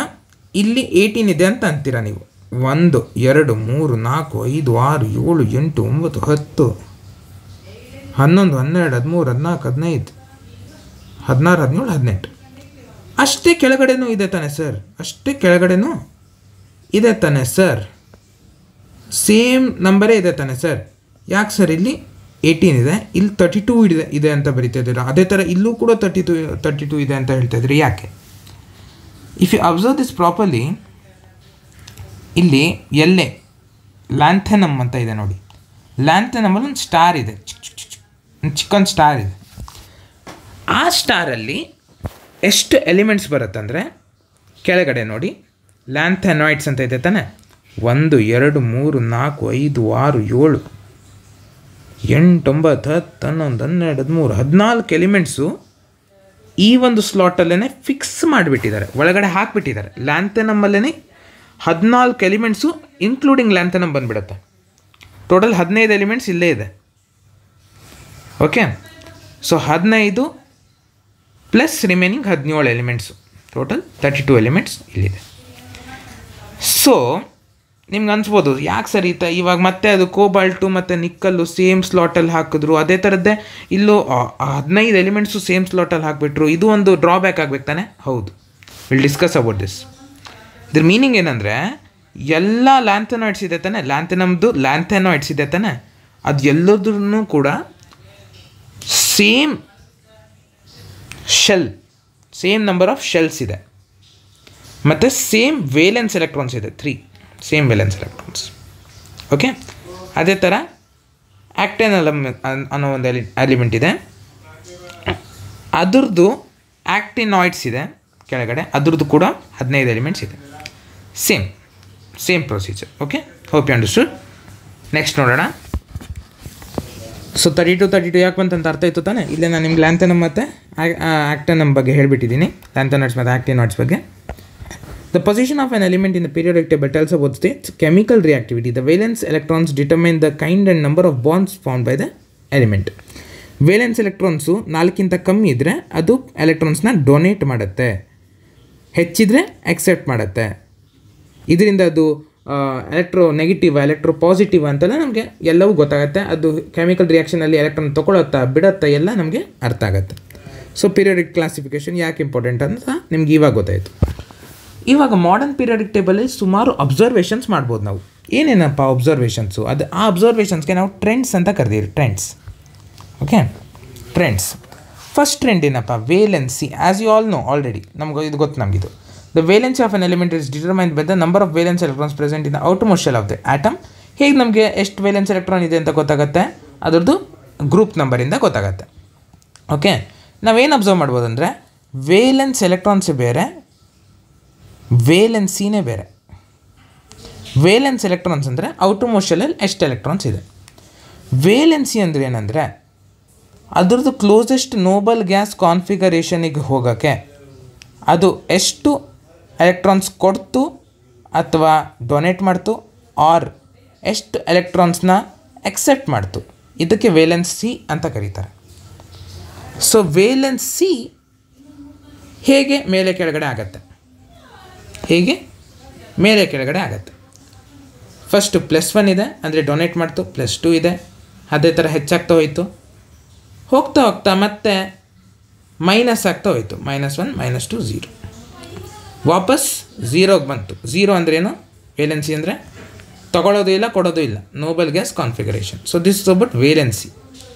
ಇಲ್ಲಿ 18 ಇದೆ ಅಂತ ಅಂತೀರಾ ನೀವು. 1 2 3 4 5 6 7 8 9 10 11 12 13 14 15 16 17 18 ಅಷ್ಟೇ ಕೆಳಗಡೆನೂ ಇದೆ ತಾನೆ ಸರ್? ಅಷ್ಟೇ ಕೆಳಗಡೆನೂ ಇದೆ ತಾನೆ ಸರ್? ಸೇಮ್ ನಂಬರೇ ಇದೆ ತಾನೆ ಸರ್? ಯಾಕೆ ಸರ್ ಇಲ್ಲಿ 18 ಇದೆ, ಇಲ್ಲಿ 32 ಇದೆ ಅಂತ ಬರಿತಾ ಇದ್ದೀರಾ? ಅದೇ ಥರ ಇಲ್ಲೂ ಕೂಡ 32 ಇದೆ ಅಂತ ಹೇಳ್ತಾ ಇದ್ರಿ, ಯಾಕೆ? If you observe this properly, ಇಲ್ಲಿ ಎಲ್ಲೇ ಲ್ಯಾಂಥೆನಮ್ ಅಂತ ಇದೆ ನೋಡಿ. ಲ್ಯಾಂಥೆನಮಲ್ಲಿ ಒಂದು ಸ್ಟಾರ್ ಇದೆ, ಚಿಕ್ಕೊಂದು ಸ್ಟಾರ್ ಇದೆ. ಆ ಸ್ಟಾರಲ್ಲಿ ಎಷ್ಟು ಎಲಿಮೆಂಟ್ಸ್ ಬರುತ್ತಂದರೆ ಕೆಳಗಡೆ ನೋಡಿ, ಲ್ಯಾಂಥೆನಾಯ್ಡ್ಸ್ ಅಂತ ಇದೆ ತಾನೆ, 1 2 3 4 5 6 7 8 9 10 11 12 13 14 ಎಲಿಮೆಂಟ್ಸು ಈ ಒಂದು ಸ್ಲಾಟಲ್ಲೇ ಫಿಕ್ಸ್ ಮಾಡಿಬಿಟ್ಟಿದ್ದಾರೆ, ಒಳಗಡೆ ಹಾಕಿಬಿಟ್ಟಿದ್ದಾರೆ. ಲ್ಯಾಂಥೆನಮ್ಮಲ್ಲೇ 14 ಎಲಿಮೆಂಟ್ಸು ಇನ್ಕ್ಲೂಡಿಂಗ್ ಲ್ಯಾಂಥೆನಮ್ ಬಂದುಬಿಡುತ್ತೆ. ಟೋಟಲ್ 15 ಎಲಿಮೆಂಟ್ಸ್ ಇಲ್ಲೇ ಇದೆ. Okay, so 15 plus remaining 17 elements, total 32 elements ಇಲ್ಲಿದೆ. ಸೊ ನಿಮ್ಗೆ ಅನ್ಸ್ಬೋದು ಯಾಕೆ ಸರ್ ಇವಾಗ ಮತ್ತೆ ಅದು ಕೋಬಾಲ್ಟು ಮತ್ತು ನಿಕ್ಕಲ್ಲು ಸೇಮ್ ಸ್ಲಾಟಲ್ಲಿ ಹಾಕಿದ್ರು, ಅದೇ ಥರದ್ದೇ ಇಲ್ಲೂ 15 ಎಲಿಮೆಂಟ್ಸು ಸೇಮ್ ಸ್ಲಾಟಲ್ಲಿ ಹಾಕಿಬಿಟ್ರು, ಇದು ಒಂದು ಡ್ರಾಬ್ಯಾಕ್ ಆಗಬೇಕು ತಾನೆ? ಹೌದು, ವಿಲ್ ಡಿಸ್ಕಸ್ ಅಬೌಟ್ ದಿಸ್. ಇದ್ರ ಮೀನಿಂಗ್ ಏನಂದರೆ, ಎಲ್ಲ ಲ್ಯಾಂಥೆನಾಯ್ಡ್ಸ್ ಇದೆ ತಾನೆ, ಲ್ಯಾಂಥೆನಾಯ್ಡ್ಸ್ ಇದೆ ತಾನೆ, ಅದು ಎಲ್ಲದ್ರೂ ಕೂಡ same shell, same number of shells ಇದೆ, ಮತ್ತು ಸೇಮ್ ವೇಲೆನ್ಸ್ ಎಲೆಕ್ಟ್ರಾನ್ಸ್ ಇದೆ, 3 ಸೇಮ್ ವೇಲೆನ್ಸ್ ಎಲೆಕ್ಟ್ರಾನ್ಸ್. ಓಕೆ, ಅದೇ ಥರ ಆ್ಯಕ್ಟೆನಲಮ್ ಅನ್ನೋ ಒಂದು ಎಲಿಮೆಂಟ್ ಇದೆ, ಅದ್ರದ್ದು ಆ್ಯಕ್ಟಿನಾಯ್ಡ್ಸ್ ಇದೆ ಕೆಳಗಡೆ, ಅದ್ರದ್ದು ಕೂಡ 15 ಎಲಿಮೆಂಟ್ಸ್ ಇದೆ. Same procedure. Okay, hope you understood. Next ನೋಡೋಣ. ಸೊ 32 ಯಾಕೆ ಬಂತಂತ ಅರ್ಥ ಆಯಿತು ತಾನೆ? ಇಲ್ಲೇ ನಾನು ನಿಮ್ಗೆ ಲ್ಯಾಂಥೆನಮ್ ಮತ್ತು ಆ್ಯಕ್ಟೆನಮ್ ಬಗ್ಗೆ ಹೇಳಿಬಿಟ್ಟಿದ್ದೀನಿ, ಲ್ಯಾಂಥೆನಾಯ್ಡ್ಸ್ ಮತ್ತು ಆ್ಯಕ್ಟಿನಾಯ್ಡ್ಸ್ ಬಗ್ಗೆ. The position of an element in the periodic table tells about its chemical reactivity. The valence electrons determine the kind and number of bonds formed by the element. Valence electrons 4ಕ್ಕಿಂತ ಕಮ್ಮಿ ಇದ್ದರೆ ಅದು ಎಲೆಕ್ಟ್ರಾನ್ಸ್ನ ಡೊನೇಟ್ ಮಾಡುತ್ತೆ, ಹೆಚ್ಚಿದ್ರೆ accept ಮಾಡುತ್ತೆ. ಇದರಿಂದ ಅದು electro negative electro positive ಅಂತೆಲ್ಲ ನಮಗೆ ಎಲ್ಲವೂ ಗೊತ್ತಾಗುತ್ತೆ. ಅದು ಕೆಮಿಕಲ್ ರಿಯಾಕ್ಷನಲ್ಲಿ ಎಲೆಕ್ಟ್ರಾನ್ ತೊಗೊಳುತ್ತಾ ಬಿಡುತ್ತಾ ಎಲ್ಲ ನಮಗೆ ಅರ್ಥ ಆಗುತ್ತೆ. ಸೊ ಪೀರಿಯಾಡಿಕ್ ಕ್ಲಾಸಿಫಿಕೇಷನ್ ಯಾಕೆ ಇಂಪಾರ್ಟೆಂಟ್ ಅಂತ ನಿಮ್ಗೆ ಇವಾಗ ಗೊತ್ತಾಯಿತು. ಇವಾಗ ಮಾಡರ್ನ್ ಪೀರಿಯಾಡಿಕ್ ಟೇಬಲಲ್ಲಿ ಸುಮಾರು ಅಬ್ಸರ್ವೇಷನ್ಸ್ ಮಾಡ್ಬೋದು ನಾವು. ಏನೇನಪ್ಪ ಅಬ್ಸರ್ವೇಷನ್ಸು? ಅದು ಆ ಅಬ್ಸರ್ವೇಷನ್ಸ್ಗೆ ನಾವು ಟ್ರೆಂಡ್ಸ್ ಅಂತ ಕರೆದೀವಿ. Trends, okay, trends. First trend ಏನಪ್ಪ? Valency. As you all know already, ನಮ್ಗೆ ಇದು ಗೊತ್ತು ನಮಗಿದು. The valency of an element is determined by the number of valence electrons present in the outermost shell of the atom. ಹೇಗೆ ನಮಗೆ ಎಷ್ಟು valence electron ಇದೆ ಅಂತ ಗೊತ್ತಾಗುತ್ತೆ? ಅದರದ್ದು ಗ್ರೂಪ್ ನಂಬರಿಂದ ಗೊತ್ತಾಗುತ್ತೆ. ಓಕೆ, ನಾವೇನು ಅಬ್ಸರ್ವ್ ಮಾಡ್ಬೋದು ಅಂದರೆ ವೇಲೆನ್ಸ್ ಎಲೆಕ್ಟ್ರಾನ್ಸೇ ಬೇರೆ, ವೇಲೆನ್ಸಿನೇ ಬೇರೆ. ವೇಲೆನ್ಸ್ ಎಲೆಕ್ಟ್ರಾನ್ಸ್ ಅಂದರೆ ಔಟರ್ಮೋಸ್ಟ್ ಶೆಲ್ಲಲ್ಲಿ ಎಷ್ಟು ಎಲೆಕ್ಟ್ರಾನ್ಸ್ ಇದೆ. ವೇಲೆನ್ಸಿ ಅಂದರೆ ಏನಂದರೆ ಅದರದ್ದು ಕ್ಲೋಸೆಸ್ಟ್ ನೋಬಲ್ ಗ್ಯಾಸ್ ಕಾನ್ಫಿಗರೇಷನಿಗೆ ಹೋಗೋಕ್ಕೆ ಅದು ಎಷ್ಟು ಎಲೆಕ್ಟ್ರಾನ್ಸ್ ಕೊಡ್ತು ಅಥವಾ ಡೊನೇಟ್ ಮಾಡ್ತು, ಆರ್ ಎಷ್ಟು ಎಲೆಕ್ಟ್ರಾನ್ಸ್ನ ಎಕ್ಸೆಪ್ಟ್ ಮಾಡ್ತು, ಇದಕ್ಕೆ ವೇಲೆನ್ಸಿ ಅಂತ ಕರೀತಾರೆ. ಸೊ ವೇಲೆನ್ಸಿ ಹೇಗೆ ಮೇಲೆ ಕೆಳಗಡೆ ಆಗತ್ತೆ? ಹೇಗೆ ಮೇಲೆ ಕೆಳಗಡೆ ಆಗತ್ತೆ? ಫಸ್ಟು +1 ಇದೆ ಅಂದರೆ ಡೊನೇಟ್ ಮಾಡ್ತು, +2 ಇದೆ, ಅದೇ ಥರ ಹೆಚ್ಚಾಗ್ತಾ ಹೋಯಿತು, ಹೋಗ್ತಾ ಹೋಗ್ತಾ ಮತ್ತೆ ಮೈನಸ್ ಆಗ್ತಾ ಹೋಯಿತು, -1 -2 0, ವಾಪಸ್ 0ಗೆ ಬಂತು. 0 ಅಂದ್ರೇನು? ವೇಲೆನ್ಸಿ ಅಂದರೆ ತೊಗೊಳ್ಳೋದು ಇಲ್ಲ, ಕೊಡೋದು ಇಲ್ಲ, noble gas configuration. So this is about valency.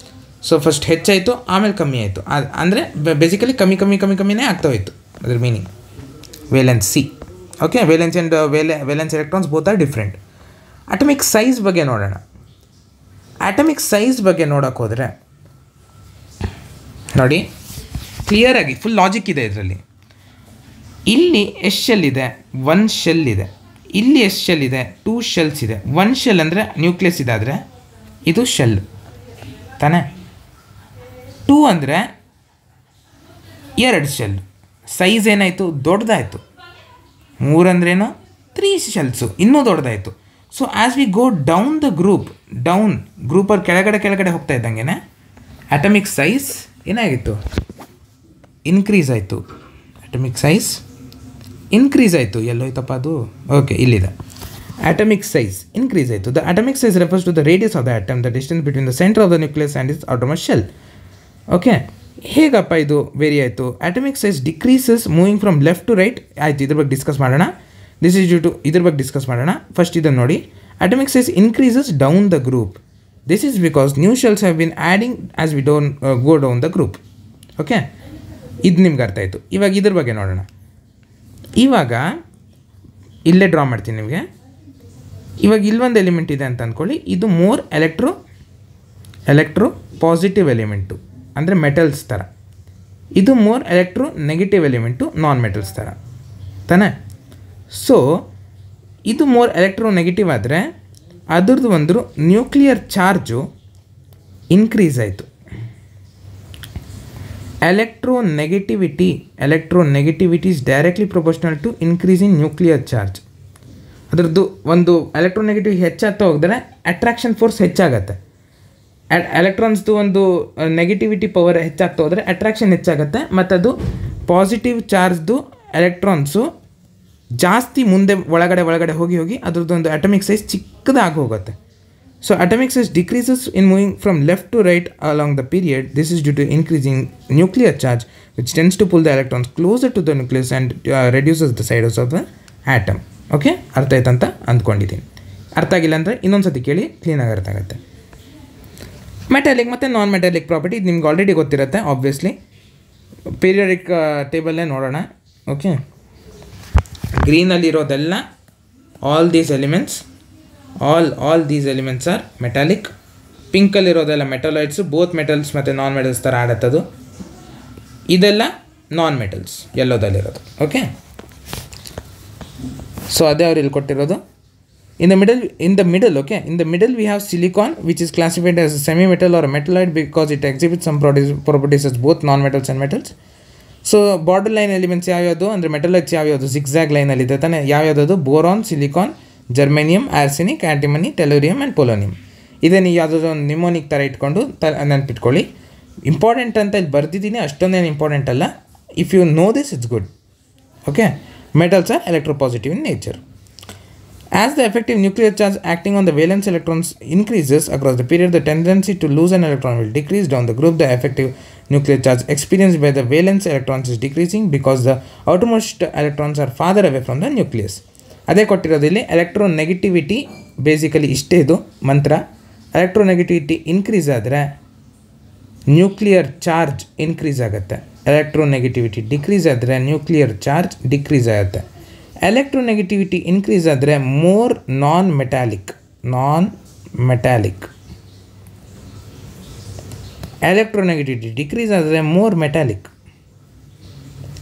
So first ಹೆಚ್ಚಾಯಿತು, ಆಮೇಲೆ ಕಮ್ಮಿ ಆಯಿತು. ಅಂದರೆ ಬೇಸಿಕಲಿ ಕಮ್ಮಿನೇ ಆಗ್ತಾ ಹೋಯಿತು, ಅದ್ರ meaning valency. Okay, valency and valence electrons both are different. Atomic size ಬಗ್ಗೆ ನೋಡೋಣ. ಅಟಮಿಕ್ ಸೈಜ್ ಬಗ್ಗೆ ನೋಡೋಕೆ ಹೋದರೆ ನೋಡಿ, ಕ್ಲಿಯರಾಗಿ ಫುಲ್ ಲಾಜಿಕ್ ಇದೆ ಇದರಲ್ಲಿ. ಇಲ್ಲಿ ಎಷ್ಟು ಶೆಲ್ ಇದೆ? 1 ಶೆಲ್ ಇದೆ. ಇಲ್ಲಿ ಎಷ್ಟು ಶೆಲ್ ಇದೆ? 2 ಶೆಲ್ಸ್ ಇದೆ. 1 ಶೆಲ್ ಅಂದರೆ ನ್ಯೂಕ್ಲಿಯಸ್ ಇದಾದರೆ ಇದು ಶೆಲ್ ತಾನೇ. 2 ಅಂದರೆ 2 ಶೆಲ್, ಸೈಜ್ ಏನಾಯಿತು? ದೊಡ್ಡದಾಯಿತು. 3 ಅಂದ್ರೇನು? 3 ಶೆಲ್ಸು, ಇನ್ನೂ ದೊಡ್ಡದಾಯಿತು. So as we go down the ಗ್ರೂಪಲ್ಲಿ ಕೆಳಗಡೆ ಹೋಗ್ತಾ ಇದ್ದಂಗೆ ಅಟಮಿಕ್ ಸೈಜ್ ಏನಾಗಿತ್ತು? ಇನ್ಕ್ರೀಸ್ ಆಯಿತು. ಅಟಮಿಕ್ ಸೈಜ್ ಇನ್ಕ್ರೀಸ್ ಆಯಿತು. ಎಲ್ಲೋಯ್ತಪ್ಪ ಅದು? ಓಕೆ, ಇಲ್ಲಿದೆ. ಅಟಮಿಕ್ ಸೈಜ್ ಇನ್ಕ್ರೀಸ್ ಆಯಿತು. The atomic size refers to the radius of the atom, the distance between the centre of the nucleus and its outermost shell. Okay, ಹೇಗಪ್ಪ ಇದು vary ಆಯಿತು? Atomic size decreases moving from left to right. ಆಯಿತು, ಇದ್ರ ಬಗ್ಗೆ discuss ಮಾಡೋಣ. This is due to ಇದ್ರ ಬಗ್ಗೆ discuss ಮಾಡೋಣ. ಫಸ್ಟ್ ಇದನ್ನು ನೋಡಿ. Atomic size increases down the group. This is because new shells have been adding as we don't go down the group. Okay, ಇದು ನಿಮ್ಗೆ ಅರ್ಥ ಆಯಿತು. ಇವಾಗ ಇದ್ರ ಬಗ್ಗೆ ನೋಡೋಣ. ಇವಾಗ ಇಲ್ಲೇ ಡ್ರಾ ಮಾಡ್ತೀನಿ ನಿಮಗೆ. ಇವಾಗ ಇಲ್ಲೊಂದು ಎಲಿಮೆಂಟ್ ಇದೆ ಅಂತ ಅಂದ್ಕೊಳ್ಳಿ. ಇದು ಮೋರ್ ಎಲೆಕ್ಟ್ರೋ ಪಾಸಿಟಿವ್ ಎಲಿಮೆಂಟು ಅಂದರೆ ಮೆಟಲ್ಸ್ ಥರ. ಇದು ಮೋರ್ ಎಲೆಕ್ಟ್ರೋ ನೆಗೆಟಿವ್ ಎಲಿಮೆಂಟು ನಾನ್ ಮೆಟಲ್ಸ್ ಥರ ತಾನೇ. ಸೊ ಇದು ಮೋರ್ ಎಲೆಕ್ಟ್ರೋ ನೆಗೆಟಿವ್ ಆದರೆ ಅದರದ್ದು ಒಂದು ನ್ಯೂಕ್ಲಿಯರ್ ಚಾರ್ಜು ಇನ್ಕ್ರೀಸ್ ಆಯಿತು. Electronegativity is directly proportional to increase in nuclear charge. ಅದರದ್ದು ಒಂದು ಎಲೆಕ್ಟ್ರೋನೆಗೆಟಿವ್ ಹೆಚ್ಚಾಗ್ತಾ ಹೋದರೆ ಅಟ್ರಾಕ್ಷನ್ ಫೋರ್ಸ್ ಹೆಚ್ಚಾಗತ್ತೆ. ಎಲೆಕ್ಟ್ರಾನ್ಸ್ದು ಒಂದು ನೆಗೆಟಿವಿಟಿ ಪವರ್ ಹೆಚ್ಚಾಗ್ತಾ ಹೋದರೆ ಅಟ್ರಾಕ್ಷನ್ ಹೆಚ್ಚಾಗುತ್ತೆ, ಮತ್ತು ಅದು ಪಾಸಿಟಿವ್ ಚಾರ್ಜ್ದು ಎಲೆಕ್ಟ್ರಾನ್ಸು ಜಾಸ್ತಿ ಮುಂದೆ ಒಳಗಡೆ ಹೋಗಿ ಅದರದ್ದು ಒಂದು ಅಟಮಿಕ್ ಸೈಜ್ ಚಿಕ್ಕದಾಗಿ ಹೋಗುತ್ತೆ. So atomic size decreases in moving from left to right along the period. This is due to increasing nuclear charge which tends to pull the electrons closer to the nucleus and reduces the ಸೈಡಸ್ of the atom. Okay, ಅರ್ಥ ಆಯ್ತಂತ ಅಂದ್ಕೊಂಡಿದ್ದೀನಿ. ಅರ್ಥ ಆಗಿಲ್ಲ ಅಂದರೆ ಇನ್ನೊಂದು ಸತಿ ಕೇಳಿ, ಕ್ಲೀನಾಗಿ ಅರ್ಥ ಆಗುತ್ತೆ. ಮೆಟಾಲಿಕ್ ಮತ್ತು ನಾನ್ ಮೆಟಾಲಿಕ್ ಪ್ರಾಪರ್ಟಿ ಇದು ನಿಮ್ಗೆ ಆಲ್ರೆಡಿ ಗೊತ್ತಿರುತ್ತೆ ಆಬ್ವಿಯಸ್ಲಿ. ಪೀರಿಯಾಡಿಕ್ ಟೇಬಲ್ಲೇ ನೋಡೋಣ. ಓಕೆ, ಗ್ರೀನಲ್ಲಿರೋದೆಲ್ಲ all these elements are metallic. ಪಿಂಕಲ್ಲಿರೋದೆಲ್ಲ ಮೆಟಲಾಯ್ಡ್ಸು, ಬೋತ್ ಮೆಟಲ್ಸ್ ಮತ್ತು ನಾನ್ ಮೆಟಲ್ಸ್ ಥರ ಆಡತ್ತದು. ಇದೆಲ್ಲ ನಾನ್ ಮೆಟಲ್ಸ್ ಎಲ್ಲೋದಲ್ಲಿರೋದು. ಓಕೆ, ಸೊ ಅದೇ ಅವ್ರು ಇಲ್ಲಿ ಕೊಟ್ಟಿರೋದು. In the middle we have silicon, which is classified as a semi-metal or a metalloid because it exhibits some properties as both non-metals and metals. So border line elements ಯಾವ್ಯಾವುದು ಅಂದರೆ metalloids ಯಾವ್ಯಾವುದು zigzag ಲೈನಲ್ಲಿದೆ ತಾನೇ. ಯಾವ್ಯಾವುದು? Boron, silicon, germanium, arsenic, antimony, tellurium and polonium. ಇದೇ ನೀವು ಯಾವುದಾದ್ರು ಒಂದು ನಿಮೋನಿಕ್ ಥರ ಇಟ್ಕೊಂಡು ನೆನಪಿಟ್ಕೊಳ್ಳಿ. ಇಂಪಾರ್ಟೆಂಟ್ ಅಂತ ಇಲ್ಲಿ ಬರ್ದಿದ್ದೀನಿ, ಅಷ್ಟೊಂದೇನು ಇಂಪಾರ್ಟೆಂಟ್ ಅಲ್ಲ. If you know this it's good. Okay, metals are electropositive in nature. As the effective nuclear charge acting on the valence electrons increases across the period, the tendency to lose an electron will decrease down the group. The effective nuclear charge experienced by the valence electrons is decreasing because the outermost electrons are farther away from the nucleus. ಅದೇ ಕೊಟ್ಟಿರೋದಿಲ್ಲಿ electronegativity basically ಇಷ್ಟೇ ಇದು ಮಂತ್ರ. Electronegativity increase ಆದರೆ nuclear charge increase ಆಗುತ್ತೆ. Electronegativity decrease ಆದರೆ nuclear charge decrease ಆಗುತ್ತೆ. Electronegativity increase ಆದರೆ more ನಾನ್ metallic. Electronegativity decrease ಆದರೆ ಮೋರ್ ಮೆಟಾಲಿಕ್.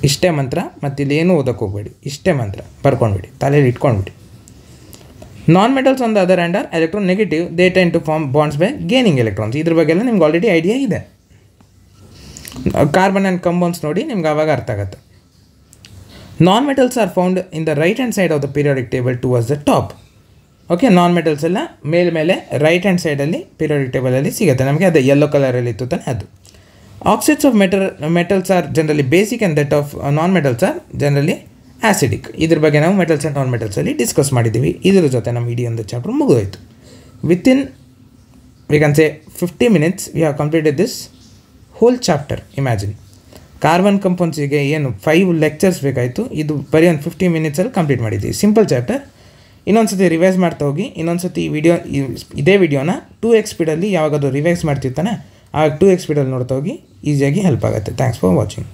ಇಷ್ಟೇ ಮಂತ್ರ, ಮತ್ತು ಇಲ್ಲಿ ಏನೂ ಓದಕ್ಕೆ ಹೋಗ್ಬೇಡಿ, ಇಷ್ಟೇ ಮಂತ್ರ ಬರ್ಕೊಂಡ್ಬಿಡಿ, ತಲೆಯಲ್ಲಿ ಇಟ್ಕೊಂಡ್ಬಿಡಿ. Non metals on the other hand are electronegative. They tend to form bonds by gaining electrons. ಇದ್ರ ಬಗ್ಗೆ ಎಲ್ಲ ನಿಮ್ಗೆ ಆಲ್ರೆಡಿ ಐಡಿಯಾ ಇದೆ. ಕಾರ್ಬನ್ ಆ್ಯಂಡ್ ಕಂಪೌಂಡ್ಸ್ ನೋಡಿ, ನಿಮ್ಗೆ ಆವಾಗ ಅರ್ಥ ಆಗುತ್ತೆ. Non-metals are found in the right hand side of the periodic table towards the top. Okay, non metals ಎಲ್ಲ ಮೇಲೆ ರೈಟ್ ಹ್ಯಾಂಡ್ ಸೈಡಲ್ಲಿ ಪೀರಿಯಾಡಿಕ್ ಟೇಬಲಲ್ಲಿ ಸಿಗುತ್ತೆ ನಮಗೆ. ಅದು ಯೆಲ್ಲೋ ಕಲರಲ್ಲಿ ಇತ್ತು ತಾನೆ ಅದು. Oxides of metals are generally basic and that of non metals are generally acidic. ಇದ್ರ ಬಗ್ಗೆ ನಾವು ಮೆಟಲ್ಸ್ ಆ್ಯಂಡ್ ನಾನ್ ಮೆಟಲ್ಸಲ್ಲಿ ಡಿಸ್ಕಸ್ ಮಾಡಿದ್ದೀವಿ. ಇದ್ರ ಜೊತೆ ನಮ್ಮ ಇಡೀ ಒಂದು ಚಾಪ್ಟರ್ ಮುಗಿದೋಯ್ತು. Within we can say 50 minutes we have completed this whole chapter. Imagine, carbon ಕಂಪೌಂಡ್ಸಿಗೆ ಏನು 5 lectures ಬೇಕಾಯಿತು, ಇದು ಬರೀ ಒಂದು 50 minutesಲ್ಲಿ ಕಂಪ್ಲೀಟ್ ಮಾಡಿದ್ದೀವಿ. Simple chapter. ಇನ್ನೊಂದು ಸತಿ ರಿವೈಸ್ ಮಾಡ್ತಾ ಹೋಗಿ. ಇನ್ನೊಂದು ಸತಿ ಇದೇ ವಿಡಿಯೋನ 2x ಸ್ಪೀಡಲ್ಲಿ ಯಾವಾಗಾದರೂ ರಿವೈಸ್ ಮಾಡ್ತಿರ್ತಾನೆ, ಆಗ 2x ಸ್ಪೀಡಲ್ಲಿ ನೋಡ್ತಾ ಹೋಗಿ, ಈಸಿಯಾಗಿ ಹೆಲ್ಪ್ ಆಗುತ್ತೆ. Thanks for watching.